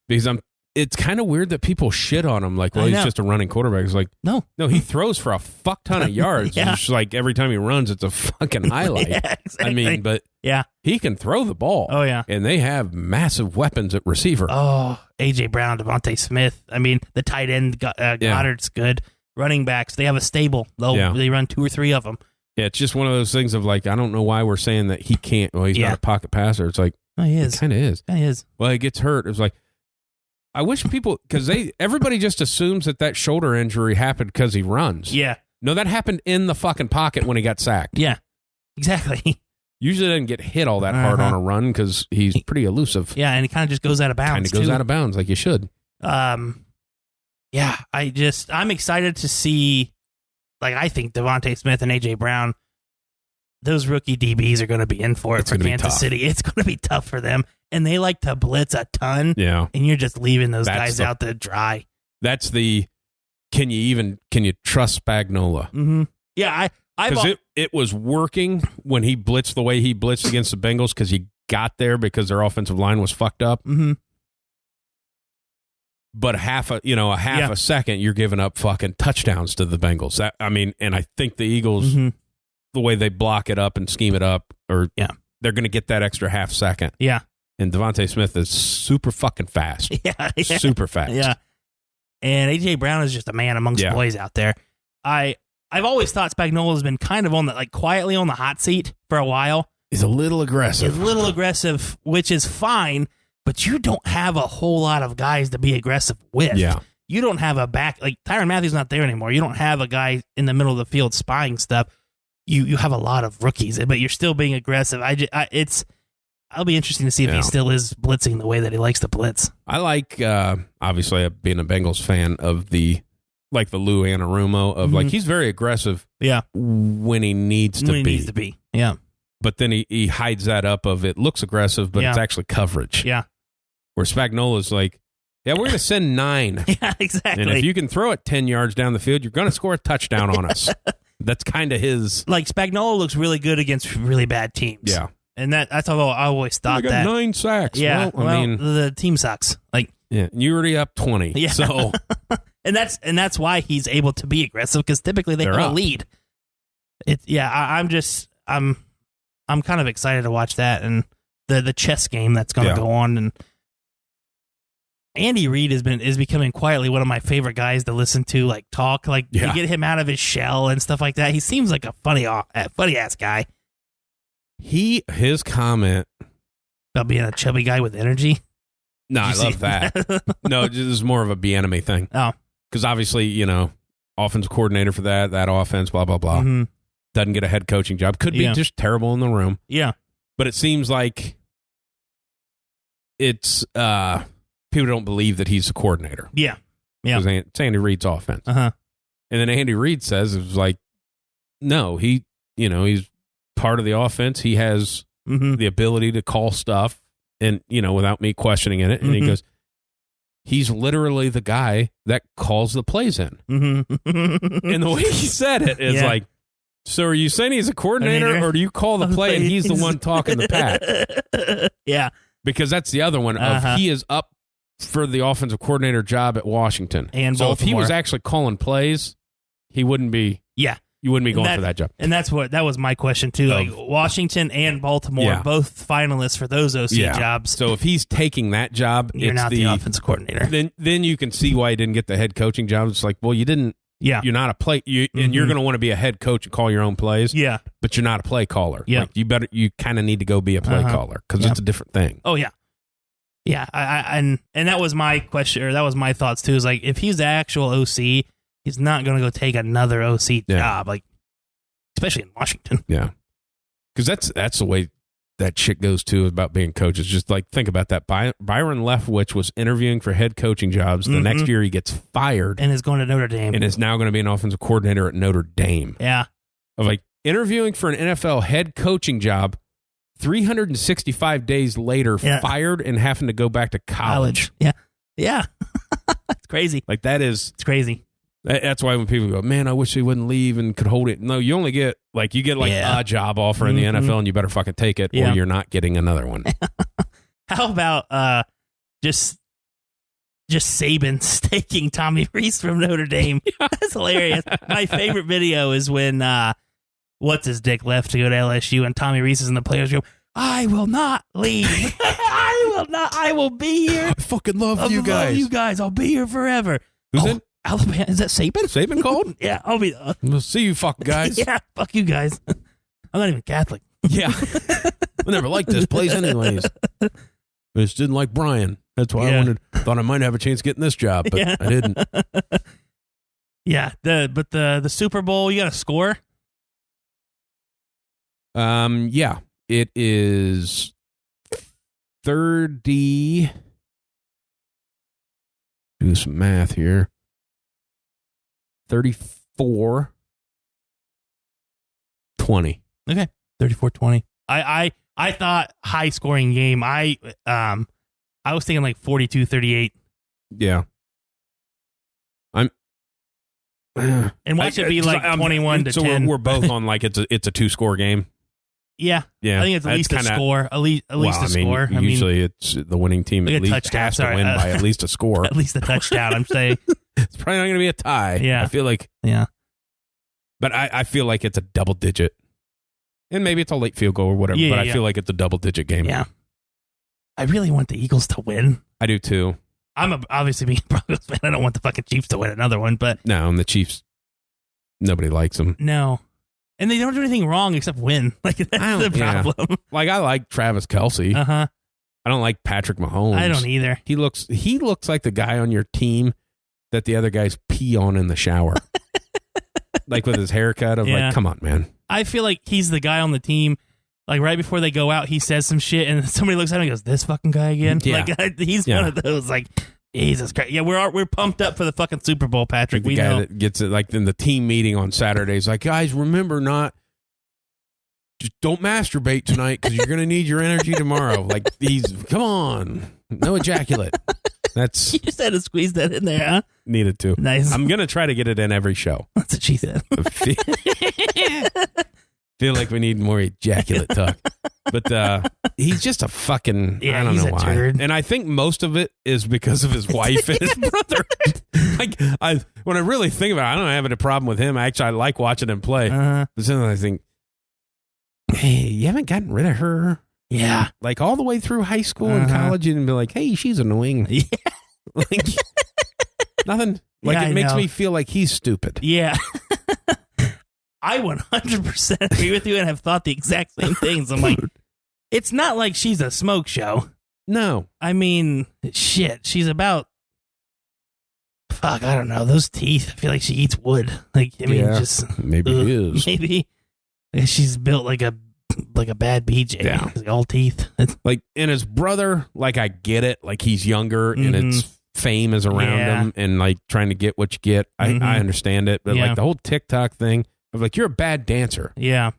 Because it's kind of weird that people shit on him. Like, well, he's just a running quarterback. It's like, no, he throws for a fuck ton of yards. Yeah. It's just like every time he runs, it's a fucking highlight. Yeah, exactly. I mean, but he can throw the ball. Oh, yeah. And they have massive weapons at receiver. Oh, A.J. Brown, Devontae Smith. I mean, the tight end, Goddard's good. Running backs, they have a stable. They run 2 or 3 of them. Yeah, it's just one of those things of like, I don't know why we're saying that he can't. Well, he's not a pocket passer. It's like, he is. He kind of is. He is. Well, he gets hurt. It's like, I wish people, because everybody just assumes that shoulder injury happened because he runs. Yeah. No, that happened in the fucking pocket when he got sacked. Yeah, exactly. Usually doesn't get hit all that hard on a run because he's pretty elusive. Yeah, and he kind of just goes out of bounds. Out of bounds like you should. Yeah, I'm excited to see, I think Devontae Smith and A.J. Brown, those rookie DBs are going to be in for it for Kansas City. It's going to be tough for them. And they like to blitz a ton. Yeah. And you're just leaving those guys out to dry. That's can you trust Spagnuolo? Mm-hmm. Yeah, because it was working when he blitzed the way he blitzed against the Bengals because he got there because their offensive line was fucked up. Mm-hmm. But a half a second, you're giving up fucking touchdowns to the Bengals. And I think the Eagles, the way they block it up and scheme it up, they're going to get that extra half second. Yeah. And Devontae Smith is super fucking fast. Yeah. Super fast. Yeah. And A.J. Brown is just a man amongst boys out there. I've always thought Spagnuolo's been kind of quietly on the hot seat for a while. He's a little aggressive. Which is fine, but you don't have a whole lot of guys to be aggressive with. Yeah. You don't have a back, Tyrann Mathieu's not there anymore. You don't have a guy in the middle of the field spying stuff. You have a lot of rookies, but you're still being aggressive. I'll be interesting to see if he still is blitzing the way that he likes to blitz. I like, obviously, being a Bengals fan of the Lou Anarumo of he's very aggressive. Yeah. When he needs to be. Yeah. But then he hides that up of it looks aggressive, but it's actually coverage. Yeah. Where Spagnuolo's like, we're going to send 9. Yeah, exactly. And if you can throw it 10 yards down the field, you're going to score a touchdown on us. That's kind of his. Spagnuolo looks really good against really bad teams. Yeah. And that's all I always thought got that. 9 sacks. Yeah. Well, the team sucks. You already up 20. Yeah. So. and that's why he's able to be aggressive because typically they have a lead. I'm kind of excited to watch that and the chess game that's going to go on. And Andy Reid is becoming quietly one of my favorite guys to listen to, talk, to get him out of his shell and stuff like that. He seems like a funny ass guy. His comment about being a chubby guy with energy. No, I love that. No, this is more of a Bieniemy thing. Oh, because obviously, offensive coordinator for that offense, blah blah blah. Mm-hmm. Doesn't get a head coaching job. Could be just terrible in the room. Yeah, but it seems like it's people don't believe that he's a coordinator. Yeah. Because it's Andy Reid's offense. Uh-huh. And then Andy Reid says it was no, he's part of the offense. He has the ability to call stuff and, without me questioning it. And he goes, he's literally the guy that calls the plays in. Mm-hmm. And the way he said it is like, so are you saying he's a coordinator or do you call the play and he's the one talking the pat? Yeah. Because that's the other one of he is up for the offensive coordinator job at Washington. And so Baltimore. if he was actually calling plays, he wouldn't be. Yeah. You wouldn't be going for that job. And that was my question too. Like Washington and Baltimore, both finalists for those OC jobs. So if he's taking that job, you're not the offensive coordinator. Then you can see why he didn't get the head coaching job. It's like, well, you didn't. Yeah. You're not a play. And you're going to want to be a head coach and call your own plays. Yeah. But you're not a play caller. Yeah. Like you kind of need to go be a play caller because it's a different thing. Oh yeah. Yeah. And that was my question, or that was my thoughts too. Is like, if he's the actual OC, he's not going to go take another OC job, like especially in Washington. Yeah, because that's the way that shit goes too about being coaches. Just like think about that. Byron Leftwich was interviewing for head coaching jobs. The next year he gets fired and is going to Notre Dame and is now going to be an offensive coordinator at Notre Dame. Yeah, of like interviewing for an NFL head coaching job. 365 days later, fired and having to go back to college. Yeah, yeah, it's crazy. Like it's crazy. That's why when people go, man, I wish he wouldn't leave and could hold it. No, you only get a job offer in the NFL and you better fucking take it or you're not getting another one. How about just Saban staking Tommy Rees from Notre Dame? That's hilarious. My favorite video is when what's his dick left to go to LSU and Tommy Rees is in the players' room. I will not leave. I will not. I will be here. I fucking love you guys. Love you guys. I'll be here forever. Who's in? Alabama. Is that Saban? Saban called? Yeah, I'll be. We'll see you, fuck guys. Yeah, fuck you guys. I'm not even Catholic. Yeah, I never liked this place anyways. I just didn't like Brian. That's why I thought I might have a chance getting this job, but I didn't. Yeah, but the Super Bowl, you got a score? Yeah, it is 30. Do some math here. 34-20. Okay, 34-20. I thought high scoring game. I was thinking like 42-38. Yeah. And watch it be like 21-10. So we're both on like it's a 2-score game. Yeah. Yeah. I think it's at least a score. At least a score. Usually it's the winning team at least has to win by at least a score. At least a touchdown, I'm saying. It's probably not going to be a tie. Yeah. I feel like. Yeah. But I feel like it's a double digit. And maybe it's a late field goal or whatever, but I feel like it's a double digit game. Yeah. I really want the Eagles to win. I do too. I'm obviously being a Broncos fan. I don't want the fucking Chiefs to win another one, but. No, and the Chiefs, nobody likes them. No. And they don't do anything wrong except win. Like, that's the problem. Yeah. Like, I like Travis Kelce. Uh-huh. I don't like Patrick Mahomes. I don't either. He looks like the guy on your team that the other guys pee on in the shower. Like with his haircut of like, come on, man. I feel like he's the guy on the team. Like right before they go out, he says some shit and somebody looks at him and goes, this fucking guy again? Yeah. Like, he's one of those, like, Jesus Christ. Yeah, we're pumped up for the fucking Super Bowl, Patrick. The guy that gets it like in the team meeting on Saturdays, like, guys, remember just don't masturbate tonight because you're going to need your energy tomorrow. Like, come on, no ejaculate. That's you just had to squeeze that in there, huh? Needed to. Nice. I'm going to try to get it in every show. That's what she said. Feel like we need more ejaculate talk. But he's just a fucking, I don't know why. Turd. And I think most of it is because of his wife and his brother. Like, when I really think about it, I don't have any problem with him. Actually, I like watching him play. Uh-huh. But then I think, hey, you haven't gotten rid of her? Yeah. Like all the way through high school and college, and be like, hey, she's annoying. Yeah. Like, nothing. Like, it makes me feel like he's stupid. Yeah. I 100% agree with you and have thought the exact same things. I'm like, it's not like she's a smoke show. No. I mean, shit. She's about, I don't know. Those teeth. I feel like she eats wood. Like, I mean, just. Maybe it is. Maybe. She's built like a bad BJ. Yeah. Like all teeth. Like, and his brother, like, I get it. Like, he's younger and it's fame is around him and like trying to get what you get. I understand it. But like the whole TikTok thing of like, you're a bad dancer. Yeah.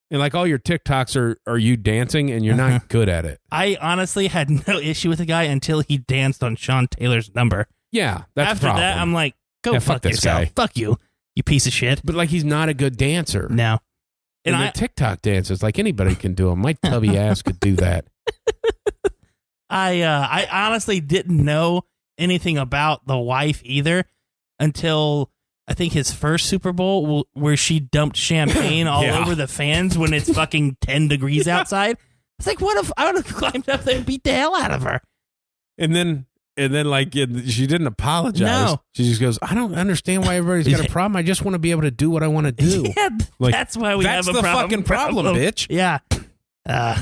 And like all your TikToks are you dancing and you're not good at it. I honestly had no issue with the guy until he danced on Sean Taylor's number. Yeah, that's After the problem. that, I'm like, go fuck this yourself. guy. Fuck you piece of shit. But like he's not a good dancer. No. And the TikTok dances, like anybody can do them. My tubby ass could do that. I honestly didn't know anything about the wife either until I think his first Super Bowl where she dumped champagne all over the fans when it's fucking 10 degrees outside. It's like, what if I would have climbed up there and beat the hell out of her? And then like she didn't apologize. No. She just goes, I don't understand why everybody's got a problem. I just want to be able to do what I want to do. Yeah, like, that's why we have a problem. That's the fucking problem, bitch. Yeah.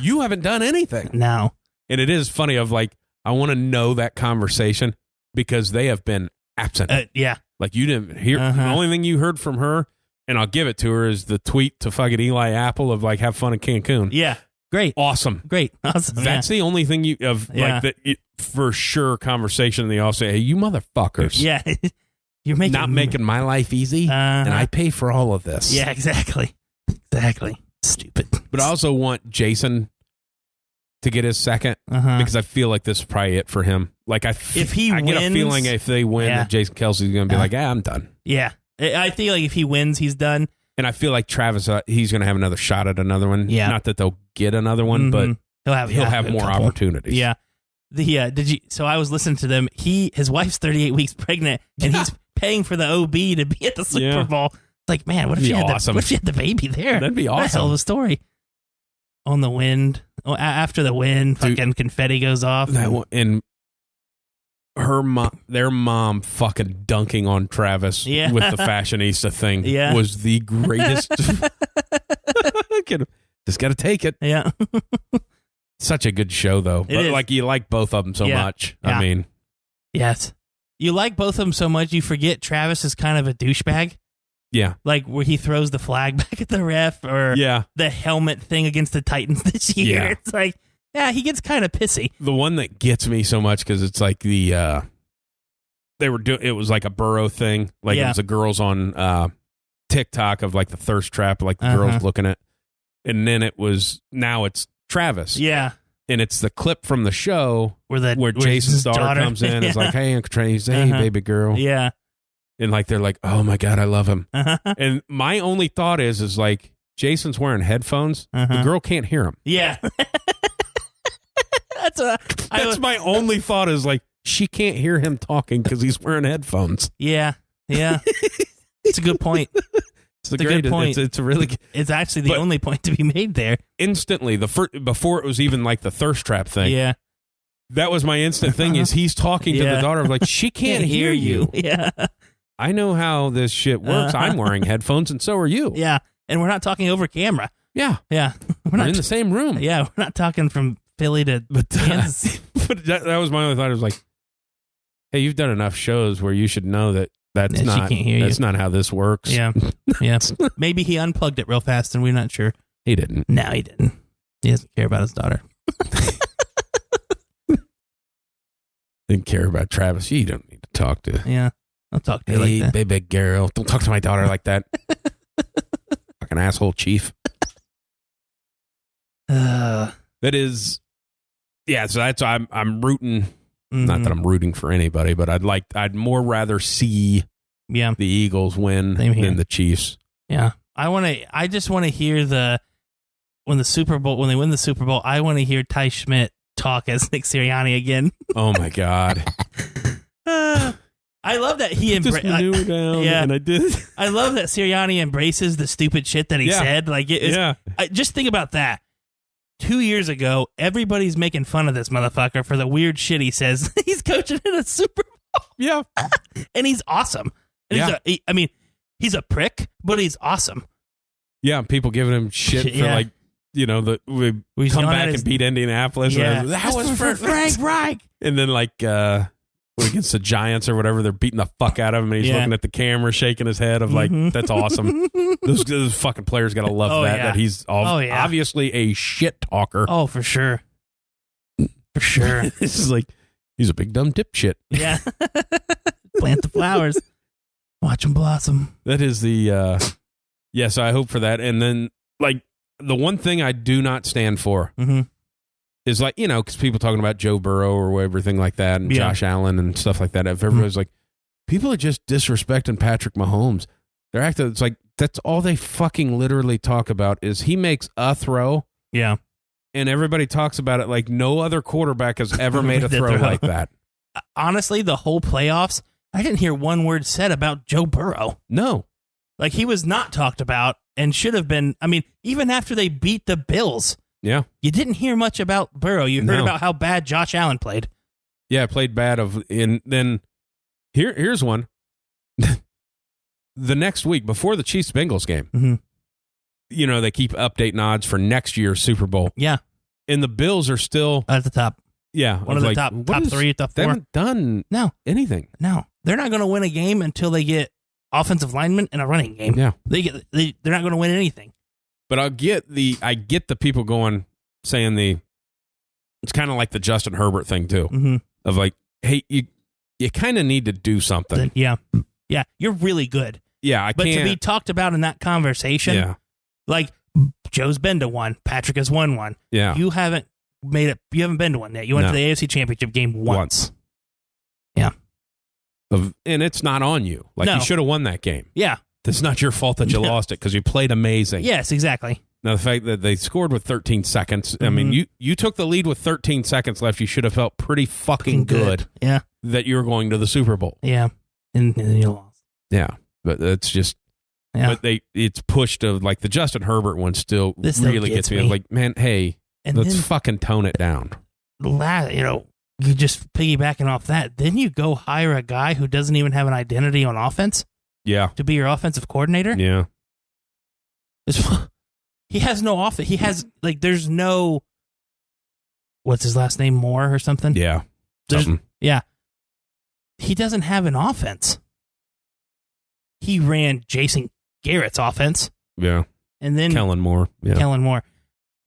You haven't done anything. No. And it is funny of like, I want to know that conversation because they have been absent. Yeah. Like you didn't hear, the only thing you heard from her, and I'll give it to her, is the tweet to fucking Eli Apple of like, have fun in Cancun. Yeah. Great. Awesome. Great. Awesome. That's the only thing like that for sure conversation. They all say, hey, you motherfuckers. Yeah. You're not making my life easy. And I pay for all of this. Yeah, exactly. Exactly. Stupid. But I also want Jason to get his second because I feel like this is probably it for him. Like I get a feeling if they win that Jason Kelce's going to be like, I'm done. Yeah. I feel like if he wins, he's done. And I feel like Travis, he's going to have another shot at another one. Yeah. Not that they'll get another one, but he'll have more opportunities. Yeah. So I was listening to them. His wife's 38 weeks pregnant, and he's paying for the OB to be at the Super Bowl. It's like, man, what if she had the baby there? That'd be awesome. What a hell of a story. On the wind. Oh, after the wind, fucking confetti goes off. And their mom fucking dunking on Travis with the fashionista thing was the greatest. Just got to take it. Yeah. Such a good show, though. But like you like both of them so much. Yeah. I mean. Yes. You like both of them so much, you forget Travis is kind of a douchebag. Yeah. Like where he throws the flag back at the ref or the helmet thing against the Titans this year. Yeah. It's like, he gets kind of pissy. The one that gets me so much because it's like it was like a Burrow thing. Like it was the girls on TikTok of like the thirst trap, like the girls looking at. And then now it's Travis. Yeah. And it's the clip from the show where Jason's daughter comes in and is like, hey, Uncle Trey, hey, baby girl. Yeah. And like they're like, oh my God, I love him. And my only thought is like Jason's wearing headphones. The girl can't hear him. Yeah. That's my only thought is like she can't hear him talking because he's wearing headphones. Yeah. Yeah. It's a good point. It's a great point. It's actually the only point to be made there. Instantly, before it was even like the thirst trap thing. Yeah. That was my instant thing is he's talking to the daughter of like, she can't hear you. Yeah. I know how this shit works. I'm wearing headphones and so are you. Yeah. And we're not talking over camera. Yeah. Yeah. We're in the same room. Yeah. We're not talking from Philly to Kansas. But that was my only thought. It was like, hey, you've done enough shows where you should know that's not how this works. Yeah. Yeah. Maybe he unplugged it real fast and we're not sure. He didn't. No, he didn't. He doesn't care about his daughter. Didn't care about Travis. You don't need to talk to. Yeah. I'll talk to you like that. Hey, big girl. Don't talk to my daughter like that. Fucking asshole chief. That is. Yeah, so that's I'm rooting. Not that I'm rooting for anybody, but I'd more rather see the Eagles win than the Chiefs. Yeah. I just want to hear when they win the Super Bowl, I want to hear Ty Schmidt talk as Nick Sirianni again. Oh my God. I love that he and I did. I love that Sirianni embraces the stupid shit that he said. Like just think about that. 2 years ago, everybody's making fun of this motherfucker for the weird shit he says. He's coaching in a Super Bowl. Yeah. And he's awesome. And he's a prick, but he's awesome. Yeah, people giving him shit for like, we come back and beat Indianapolis. Yeah. That was for Frank Reich. And then like against the Giants or whatever, they're beating the fuck out of him and he's looking at the camera, shaking his head of like, that's awesome. Those fucking players got to love that he's obviously a shit talker. Oh, for sure. For sure. This is like, he's a big dumb dipshit. Yeah. Plant the flowers. Watch them blossom. That is the, so I hope for that. And then like, the one thing I do not stand for is like, because people talking about Joe Burrow or everything like that and Josh Allen and stuff like that. If everybody's like, people are just disrespecting Patrick Mahomes. They're acting, it's like, that's all they fucking literally talk about is he makes a throw. Yeah. And everybody talks about it like no other quarterback has ever made a throw like that. Honestly, the whole playoffs, I didn't hear one word said about Joe Burrow. No. Like, he was not talked about and should have been. I mean, even after they beat the Bills, you didn't hear much about Burrow. You heard about how bad Josh Allen played. Yeah, played bad. And then here's one. The next week, before the Chiefs-Bengals game, they keep updating odds for next year's Super Bowl. Yeah. And the Bills are still at the top. Yeah. One of the top 3, top 4. They haven't done anything. No. They're not going to win a game until they get offensive linemen and a running game. Yeah. They're not going to win anything. But I get the people saying it's kind of like the Justin Herbert thing too, of like, hey, you kind of need to do something. Yeah, you're really good. Yeah, but to be talked about in that conversation, like Joe's been to one, Patrick has won one. Yeah, you haven't made it. You haven't been to one yet. You went to the AFC Championship game once. Yeah, and it's not on you. Like you should have won that game. Yeah. It's not your fault that you lost it because you played amazing. Yes, exactly. Now, the fact that they scored with 13 seconds, I mean, you took the lead with 13 seconds left. You should have felt pretty fucking good. Yeah. That you were going to the Super Bowl. Yeah. And you lost. Yeah. But it's just, but it's pushed to like the Justin Herbert one still really gets me. Like, man, hey, let's fucking tone it down. You just piggybacking off that. Then you go hire a guy who doesn't even have an identity on offense. Yeah. To be your offensive coordinator? Yeah. He has no offense. He has, there's no, what's his last name, Moore or something? Yeah. Yeah. He doesn't have an offense. He ran Jason Garrett's offense. Yeah. And then Kellen Moore. Yeah. Kellen Moore.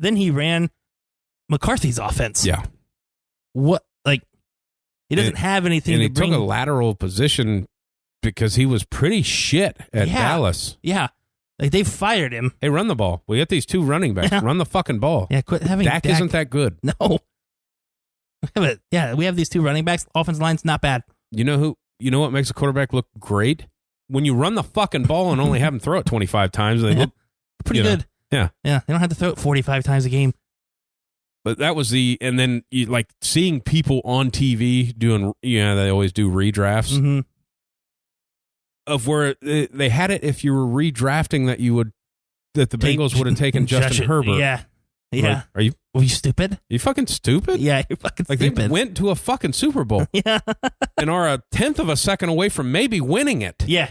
Then he ran McCarthy's offense. Yeah. What, he doesn't have anything and to he bring. took a lateral position because he was pretty shit at Dallas. Yeah. They fired him. Hey, run the ball. We got these two running backs. Yeah. Run the fucking ball. Yeah, quit having Dak isn't that good. No. But we have these two running backs. Offensive line's not bad. You know what makes a quarterback look great? When you run the fucking ball and only have them throw it 25 times, they look pretty good. Yeah. Yeah. They don't have to throw it 45 times a game. But that was and then you like seeing people on TV doing, they always do redrafts of where they had it. If you were redrafting that the Bengals would have taken Justin Herbert. Yeah. Yeah. Like, were you stupid? Are you fucking stupid? Yeah. You're fucking stupid. They went to a fucking Super Bowl. Yeah. And are a tenth of a second away from maybe winning it. Yeah.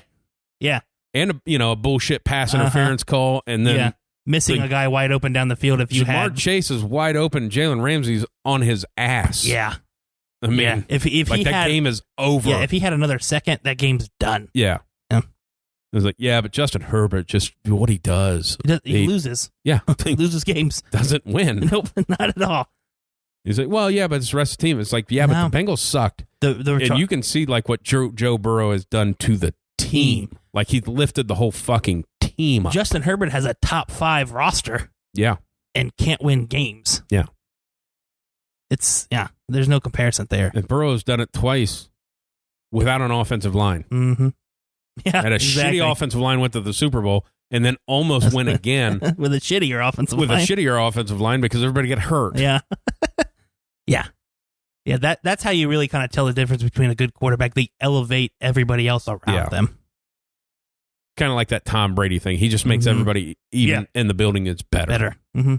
Yeah. And a bullshit pass interference call. And then missing a guy wide open down the field if you Jamar Chase is wide open. Jalen Ramsey's on his ass. Yeah. I mean, if he that had, game is over. Yeah, if he had another second, that game's done. Yeah. Yeah. It was like, but Justin Herbert, just what he does. He loses. Yeah. He loses games. Doesn't win. Nope, not at all. He's like, well, but it's the rest of the team. It's like, but the Bengals sucked. And you can see like what Joe Burrow has done to the team. Like he lifted the whole fucking team up. Justin Herbert has a top 5 roster. Yeah. And can't win games. Yeah. There's no comparison there. And Burrow's done it twice without an offensive line. Mm-hmm. Yeah. Had a shitty offensive line, went to the Super Bowl, and then almost win again. With a shittier offensive line. With a shittier offensive line because everybody got hurt. Yeah. Yeah. Yeah, that's how you really kind of tell the difference between a good quarterback. They elevate everybody else around them. Kind of like that Tom Brady thing. He just makes everybody, even in the building, is better. Mm-hmm.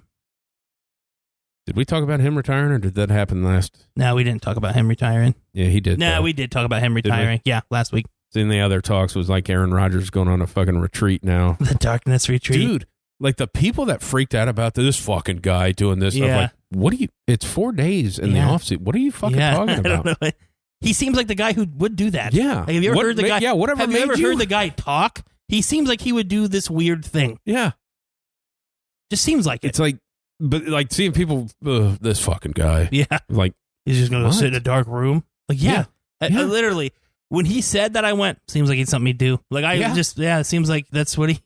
Did we talk about him retiring, or did that happen last? No, we didn't talk about him retiring. Yeah, he did. No, we did talk about him retiring. Yeah, last week. In the other talks was like Aaron Rodgers going on a fucking retreat now. The darkness retreat. Dude, like the people that freaked out about this fucking guy doing this, I'm like, what do you, it's 4 days in the offseason. What are you fucking talking about? I don't know. He seems like the guy who would do that. Yeah. Like, have you ever heard the guy? Yeah, whatever. Have you ever heard the guy talk? He seems like he would do this weird thing. Yeah. Just seems like it. It's like, but like seeing people, this fucking guy. Yeah. Like, he's just going to go sit in a dark room. Like, I literally, when he said that, I went, seems like it's something he'd do. Like, it seems like that's what he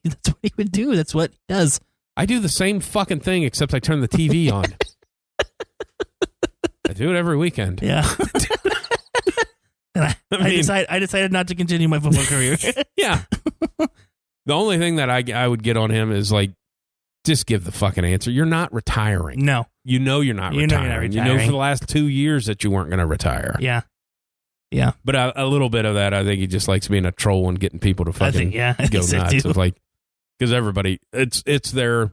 would do. That's what he does. I do the same fucking thing, except I turn the TV on. I do it every weekend. Yeah. And I decided not to continue my football career. Yeah. The only thing that I would get on him is like, just give the fucking answer. You're not retiring. No. You know you're not retiring. You know for the last 2 years that you weren't going to retire. Yeah. Yeah. But a little bit of that, I think he just likes being a troll and getting people to fucking go nuts. Of like, because everybody, it's their,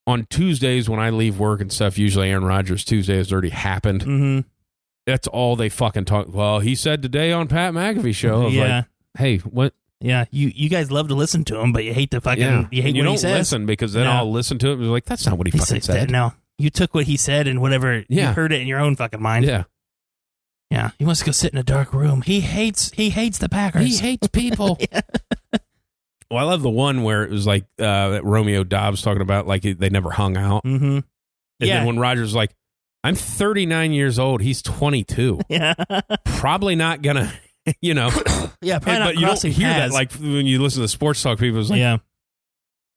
on Tuesdays when I leave work and stuff, usually Aaron Rodgers Tuesday has already happened. Mm-hmm. That's all they fucking talk. Well, he said today on Pat McAfee show. Of like, hey, what? Yeah, you guys love to listen to him, but you hate to fucking you hate what he says. You don't listen because then I'll listen to it and be like, that's not what he fucking said. No, you took what he said and whatever you heard it in your own fucking mind. Yeah, yeah. He wants to go sit in a dark room. He hates the Packers. He hates people. Yeah. Well, I love the one where it was like Romeo Dobbs talking about like they never hung out. Mm-hmm. And then when Rodgers was like, I'm 39 years old. He's 22. Yeah, probably not gonna. You know, yeah, probably not. But you don't hear that like when you listen to sports talk. People is like,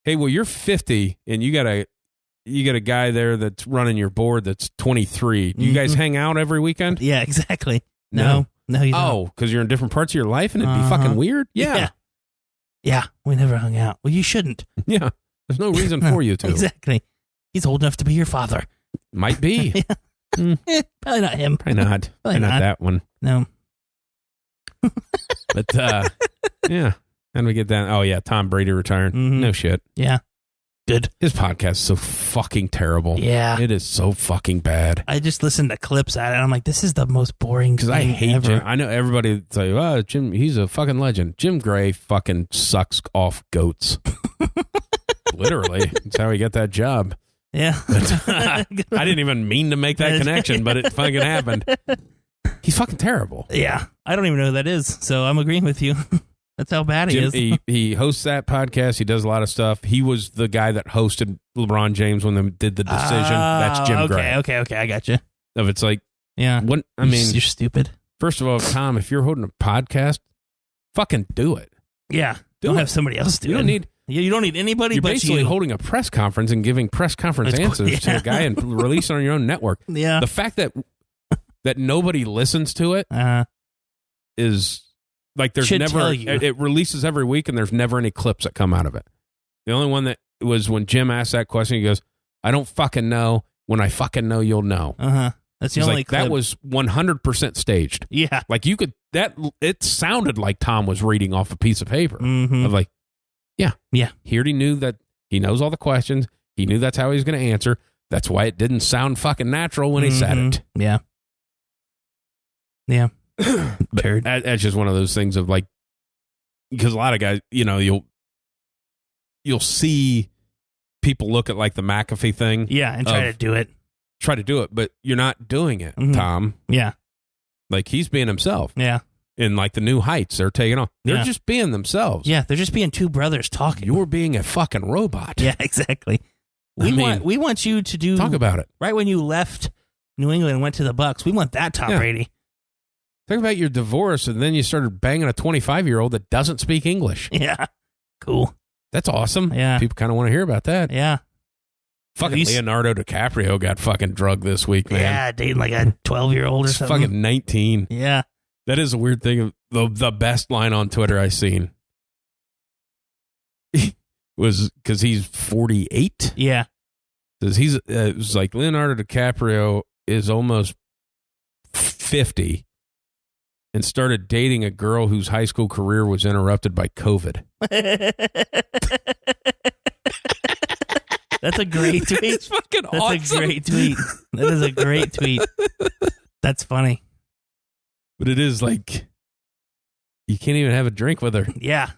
hey, well, you're 50 and you got a guy there that's running your board that's 23. Do you guys hang out every weekend? Yeah, exactly. No, you don't. Oh, because you're in different parts of your life and it'd be fucking weird. Yeah, we never hung out. Well, you shouldn't. Yeah, there's no reason for you to. Exactly. He's old enough to be your father. Might be. Probably not him. Probably not. Probably not that one. No. But yeah, and we get that. Oh yeah, Tom Brady retiring. Mm-hmm. No shit. Yeah, good. His podcast is so fucking terrible. Yeah, it is so fucking bad. I just listened to clips at it. And I'm like, this is the most boring. Because I hate Jim. I know everybody say, "Oh, Jim, he's a fucking legend." Jim Gray fucking sucks off goats. Literally, that's how he got that job. Yeah, I didn't even mean to make that connection, but it fucking happened. He's fucking terrible. Yeah. I don't even know who that is, so I'm agreeing with you. That's how bad he is. He hosts that podcast. He does a lot of stuff. He was the guy that hosted LeBron James when they did the decision. That's Jim Gray. Okay. I got you. If it's like, what? I mean, you're stupid. First of all, Tom, if you're holding a podcast, fucking do it. Yeah. Don't have somebody else do it. You don't need anybody you're but basically holding a press conference and giving press conference answers to a guy and releasing on your own network. Yeah. The fact that nobody listens to it is like there's never it releases every week and there's never any clips that come out of it. The only one that was when Jim asked that question, he goes, I don't fucking know. When I fucking know, you'll know. That's the only clip. That was 100% staged. Yeah. Like you could it sounded like Tom was reading off a piece of paper. Mm-hmm. Of like, yeah. He already knew that he knows all the questions. He knew that's how he was going to answer. That's why it didn't sound fucking natural when he said it. Yeah. Yeah. But that's just one of those things of like, because a lot of guys, you know, you'll see people look at like the McAfee thing. Yeah. And try to do it. But you're not doing it, Tom. Yeah. Like he's being himself. Yeah. In like the new heights they're taking on. They're just being themselves. Yeah. They're just being two brothers talking. You're being a fucking robot. Yeah, exactly. We want you to do. Talk about it. Right when you left New England and went to the Bucs, we want that Tom Brady. Talk about your divorce and then you started banging a 25-year-old that doesn't speak English. Yeah. Cool. That's awesome. Yeah. People kind of want to hear about that. Yeah. Fucking Leonardo DiCaprio got fucking drugged this week, man. Yeah, dating like a 12-year-old or something. Fucking 19. Yeah. That is a weird thing. The best line on Twitter I seen was because he's 48. Yeah. Because it was like Leonardo DiCaprio is almost 50 and started dating a girl whose high school career was interrupted by COVID. That's a great tweet. It's fucking awesome. That's a great tweet. That is a great tweet. That's funny. But it is like, you can't even have a drink with her. Yeah.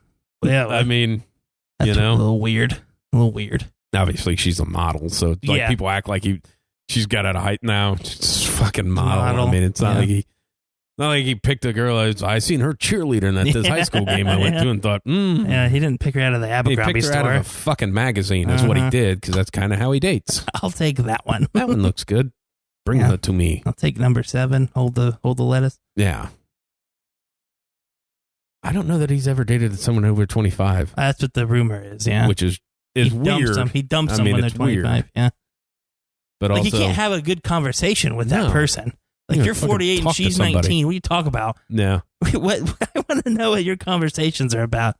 Yeah. I mean, that's a little weird. Obviously, she's a model, so like people act like she's got out of height now. She's a fucking model. I mean, it's not like he picked a girl. I seen her cheerleader in this high school game I went to and thought, Yeah, he didn't pick her out of the Abercrombie store. He picked her out of a fucking magazine is what he did, because that's kind of how he dates. I'll take that one. That one looks good. Bring that to me. I'll take number 7. Hold the lettuce. Yeah. I don't know that he's ever dated someone over 25. That's what the rumor is, yeah. Which is is weird. He dumps them when they're 25. Weird. Yeah. But like also, you can't have a good conversation with that person. Like you're 48 and she's 19. What do you talk about? No. What I want to know what your conversations are about.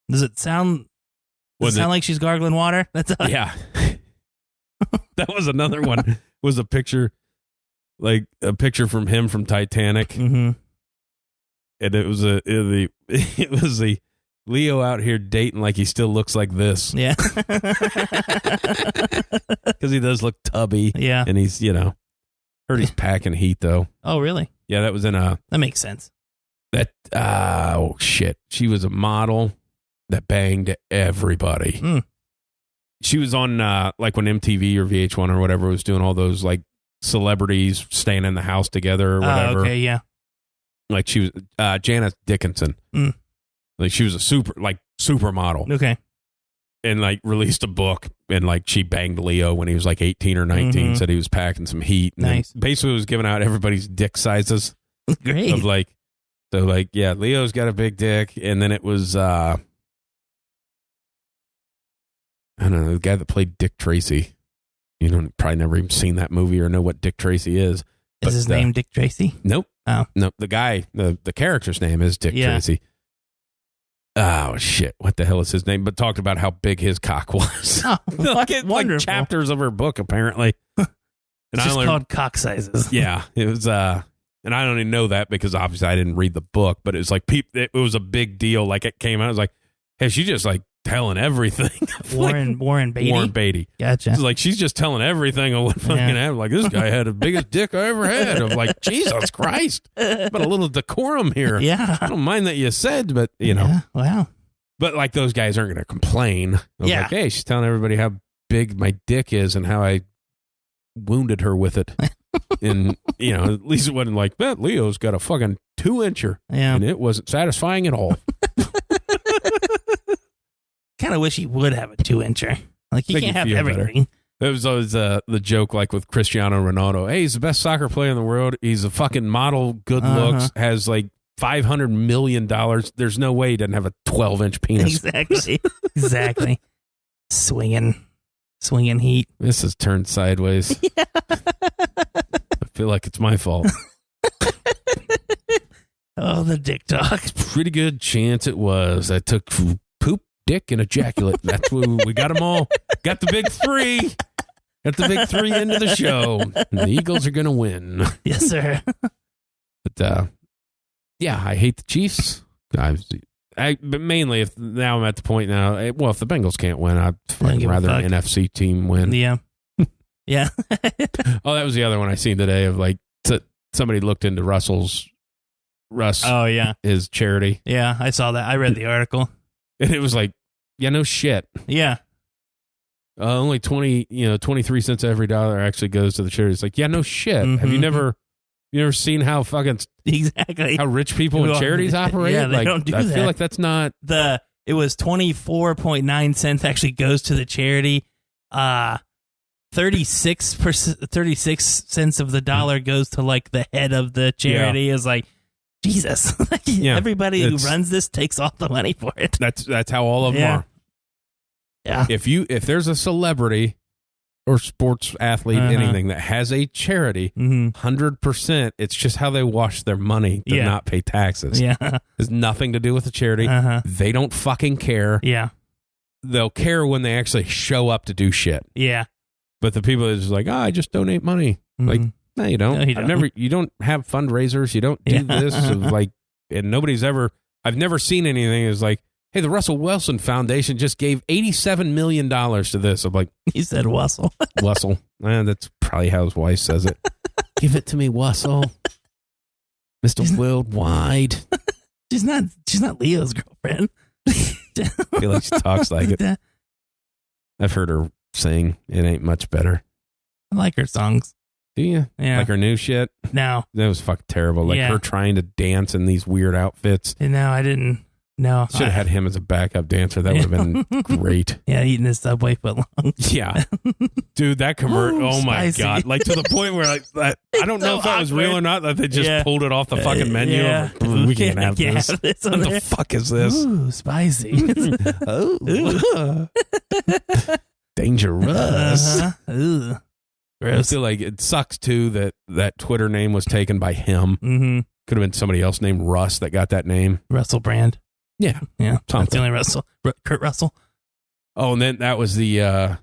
Does it sound like she's gargling water? That's all. Yeah. That was another one. Was a picture, like a picture from him from Titanic, mm-hmm. and it was the Leo out here dating like he still looks like this. Yeah. Because he does look tubby. Yeah. And he's, heard he's packing heat though. Oh, really? Yeah, that was in That makes sense. Oh, shit. She was a model that banged everybody. Mm. She was on, like when MTV or VH1 or whatever was doing all those, like, celebrities staying in the house together or whatever. Okay, yeah. Like she was Janice Dickinson. Mm. Like she was a supermodel. Okay. And like released a book and like she banged Leo when he was like 18 or 19, mm-hmm. said he was packing some heat. And nice. Basically was giving out everybody's dick sizes. Great. Of like, so like, yeah, Leo's got a big dick. And then it was, I don't know, the guy that played Dick Tracy. You know, probably never even seen that movie or know what Dick Tracy is. Is his name Dick Tracy? Nope. Oh. Nope. The guy, the character's name is Dick Tracy. Oh, shit. What the hell is his name? But talked about how big his cock was. Oh, wonderful. Like chapters of her book, apparently. It's just called cock sizes. Yeah. It was, and I don't even know that because obviously I didn't read the book, but it was like, it was a big deal. Like it came out, I was like, hey, she just like telling everything. Warren Beatty? Warren Beatty. Gotcha. It's like she's just telling everything on what fucking happened. Like, this guy had the biggest dick I ever had. I'm like, Jesus Christ. But a little decorum here. Yeah. I don't mind that you said, but, Yeah, wow. But, like, those guys aren't going to complain. Yeah. Like, hey, she's telling everybody how big my dick is and how I wounded her with it. And, at least it wasn't like, that Leo's got a fucking 2-incher. Yeah. And it wasn't satisfying at all. Kind of wish he would have a 2-incher. Like, he can't have everything. It was always the joke, like with Cristiano Ronaldo. Hey, he's the best soccer player in the world. He's a fucking model, good looks, has like $500 million. There's no way he doesn't have a 12-inch penis. Exactly. Swinging heat. This has turned sideways. Yeah. I feel like it's my fault. Oh, the dick talk. Pretty good chance it was. I took poop, dick, and ejaculate. That's what we got them all. Got the big three. Got the big three into the show. And the Eagles are going to win. Yes, sir. But, yeah, I hate the Chiefs. But mainly, if now I'm at the point now, well, if the Bengals can't win, I'd rather an NFC team win. Yeah. Yeah. Oh, that was the other one I seen today of like, somebody looked into Russ. Oh, yeah. His charity. Yeah, I saw that. I read the article. And it was like, yeah, no shit. Yeah. Only 23 cents every dollar actually goes to the charity. It's like, yeah, no shit. Mm-hmm. Have you never seen how fucking how rich people in charities operate? Yeah, they like, don't do that. I feel like that's not it was 24.9 cents actually goes to the charity. 36 cents of the dollar goes to like the head of the charity. Yeah. Is like, Jesus. Everybody who runs this takes all the money for it. That's how all of them are. Yeah. If there's a celebrity or sports athlete, anything that has a charity, 100%, it's just how they wash their money to not pay taxes. Yeah. It has nothing to do with the charity. They don't fucking care. Yeah. They'll care when they actually show up to do shit. Yeah. But the people that's like, I just donate money. Like, no, you don't. No, you don't have fundraisers. You don't do this. Like, and I've never seen anything that's like, hey, the Russell Wilson Foundation just gave $87 million to this. I'm like, he said Wussel. Wussel. That's probably how his wife says it. Give it to me, Wussel. Mr. Worldwide. She's not Leo's girlfriend. I feel like she talks like it. I've heard her sing. It ain't much better. I like her songs. Do you? Yeah. Like her new shit? No. That was fucking terrible. Like her trying to dance in these weird outfits. No, I didn't. No. Should have had him as a backup dancer. That would have been great. Yeah, eating his Subway footlong. Yeah. Dude, that commercial. Oh my God. Like to the point where like that, I don't know if that was real or not, that they just pulled it off the fucking menu. Yeah. We can't have this. What the fuck is this? Ooh, spicy. Oh. Dangerous. Ugh. I Gross. feel like it sucks too that Twitter name was taken by him. Mm-hmm. Could have been somebody else named Russ that got that name. Russell Brand. Yeah. Yeah. Something. That's the only Russell. Kurt Russell. Oh, and then that was the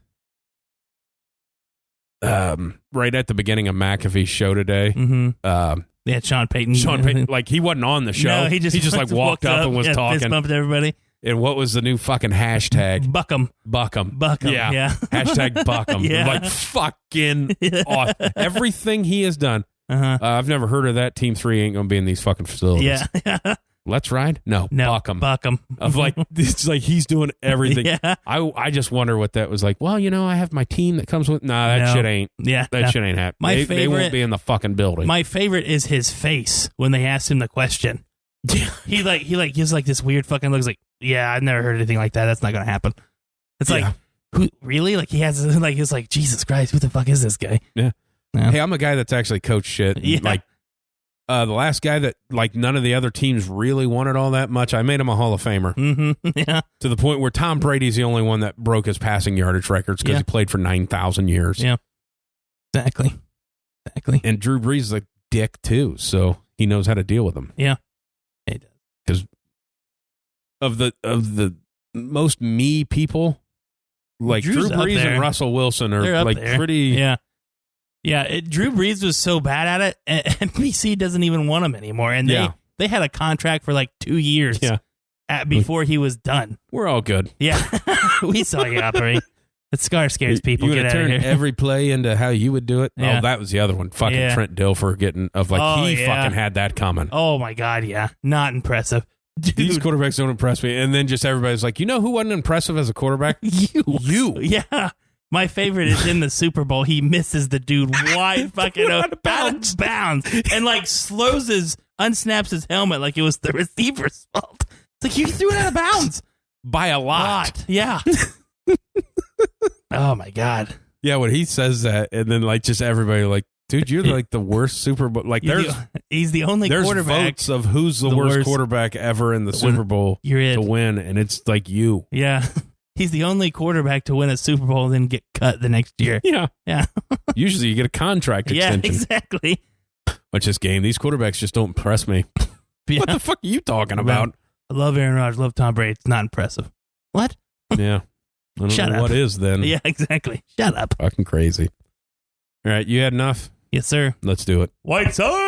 right at the beginning of McAfee's show today. Mm-hmm. Yeah, Sean Payton. Sean Payton, like he wasn't on the show. No, he just like walked up and was talking. Fist bumped everybody. And what was the new fucking hashtag? Buckham. Yeah. Hashtag Buckham. Yeah. Like fucking awesome. Everything he has done. Uh-huh. I've never heard of that. Team 3 ain't going to be in these fucking facilities. Yeah. Let's ride? No. Buckham. Of like, it's like he's doing everything. Yeah. I just wonder what that was like. Well, I have my team that comes with. Nah, that shit ain't. Yeah. That shit ain't happening. They won't be in the fucking building. My favorite is his face when they asked him the question. He gives like this weird fucking looks like, yeah, I've never heard anything like that. That's not gonna happen. It's like, who really? Like he has like it's like Jesus Christ, who the fuck is this guy? Yeah. Hey, I'm a guy that's actually coached shit. Yeah. Like the last guy that like none of the other teams really wanted all that much. I made him a Hall of Famer. Mm-hmm. Yeah. To the point where Tom Brady's the only one that broke his passing yardage records because he played for 9,000 years. Yeah. Exactly. And Drew Brees is a dick too, so he knows how to deal with them. Yeah. He does. Because of the most me people, like Drew's Drew Brees and Russell Wilson are like there. pretty. Yeah. Yeah. Drew Brees was so bad at it, and NBC doesn't even want him anymore. And they had a contract for like 2 years before he was done. We're all good. Yeah. We saw you operate. The scar scares people. You Get would out turn of here. every play into how you would do it. Yeah. Oh, that was the other one. Fucking Trent Dilfer fucking had that coming. Oh my God, yeah. Not impressive. Dude. These quarterbacks don't impress me. And then just everybody's like, who wasn't impressive as a quarterback? You. Yeah. My favorite is in the Super Bowl. He misses the dude wide fucking out of bounds. And like unsnaps his helmet like it was the receiver's fault. It's like you threw it out of bounds. By a lot. Yeah. Oh my God. Yeah, when he says that, and then like just everybody like, dude, you're like the worst Super Bowl. Like he's the only quarterback. There's votes of who's the worst quarterback ever in the Super Bowl to win, and it's like you. Yeah. He's the only quarterback to win a Super Bowl and then get cut the next year. Yeah. Yeah. Usually you get a contract extension. Yeah, exactly. Which this game, these quarterbacks just don't impress me. Yeah. What the fuck are you talking about? I love Aaron Rodgers, love Tom Brady. It's not impressive. What? Yeah. I don't Shut know up. what is then. Yeah, exactly. Shut up. Fucking crazy. All right, you had enough? Yes, sir. Let's do it. WideSide!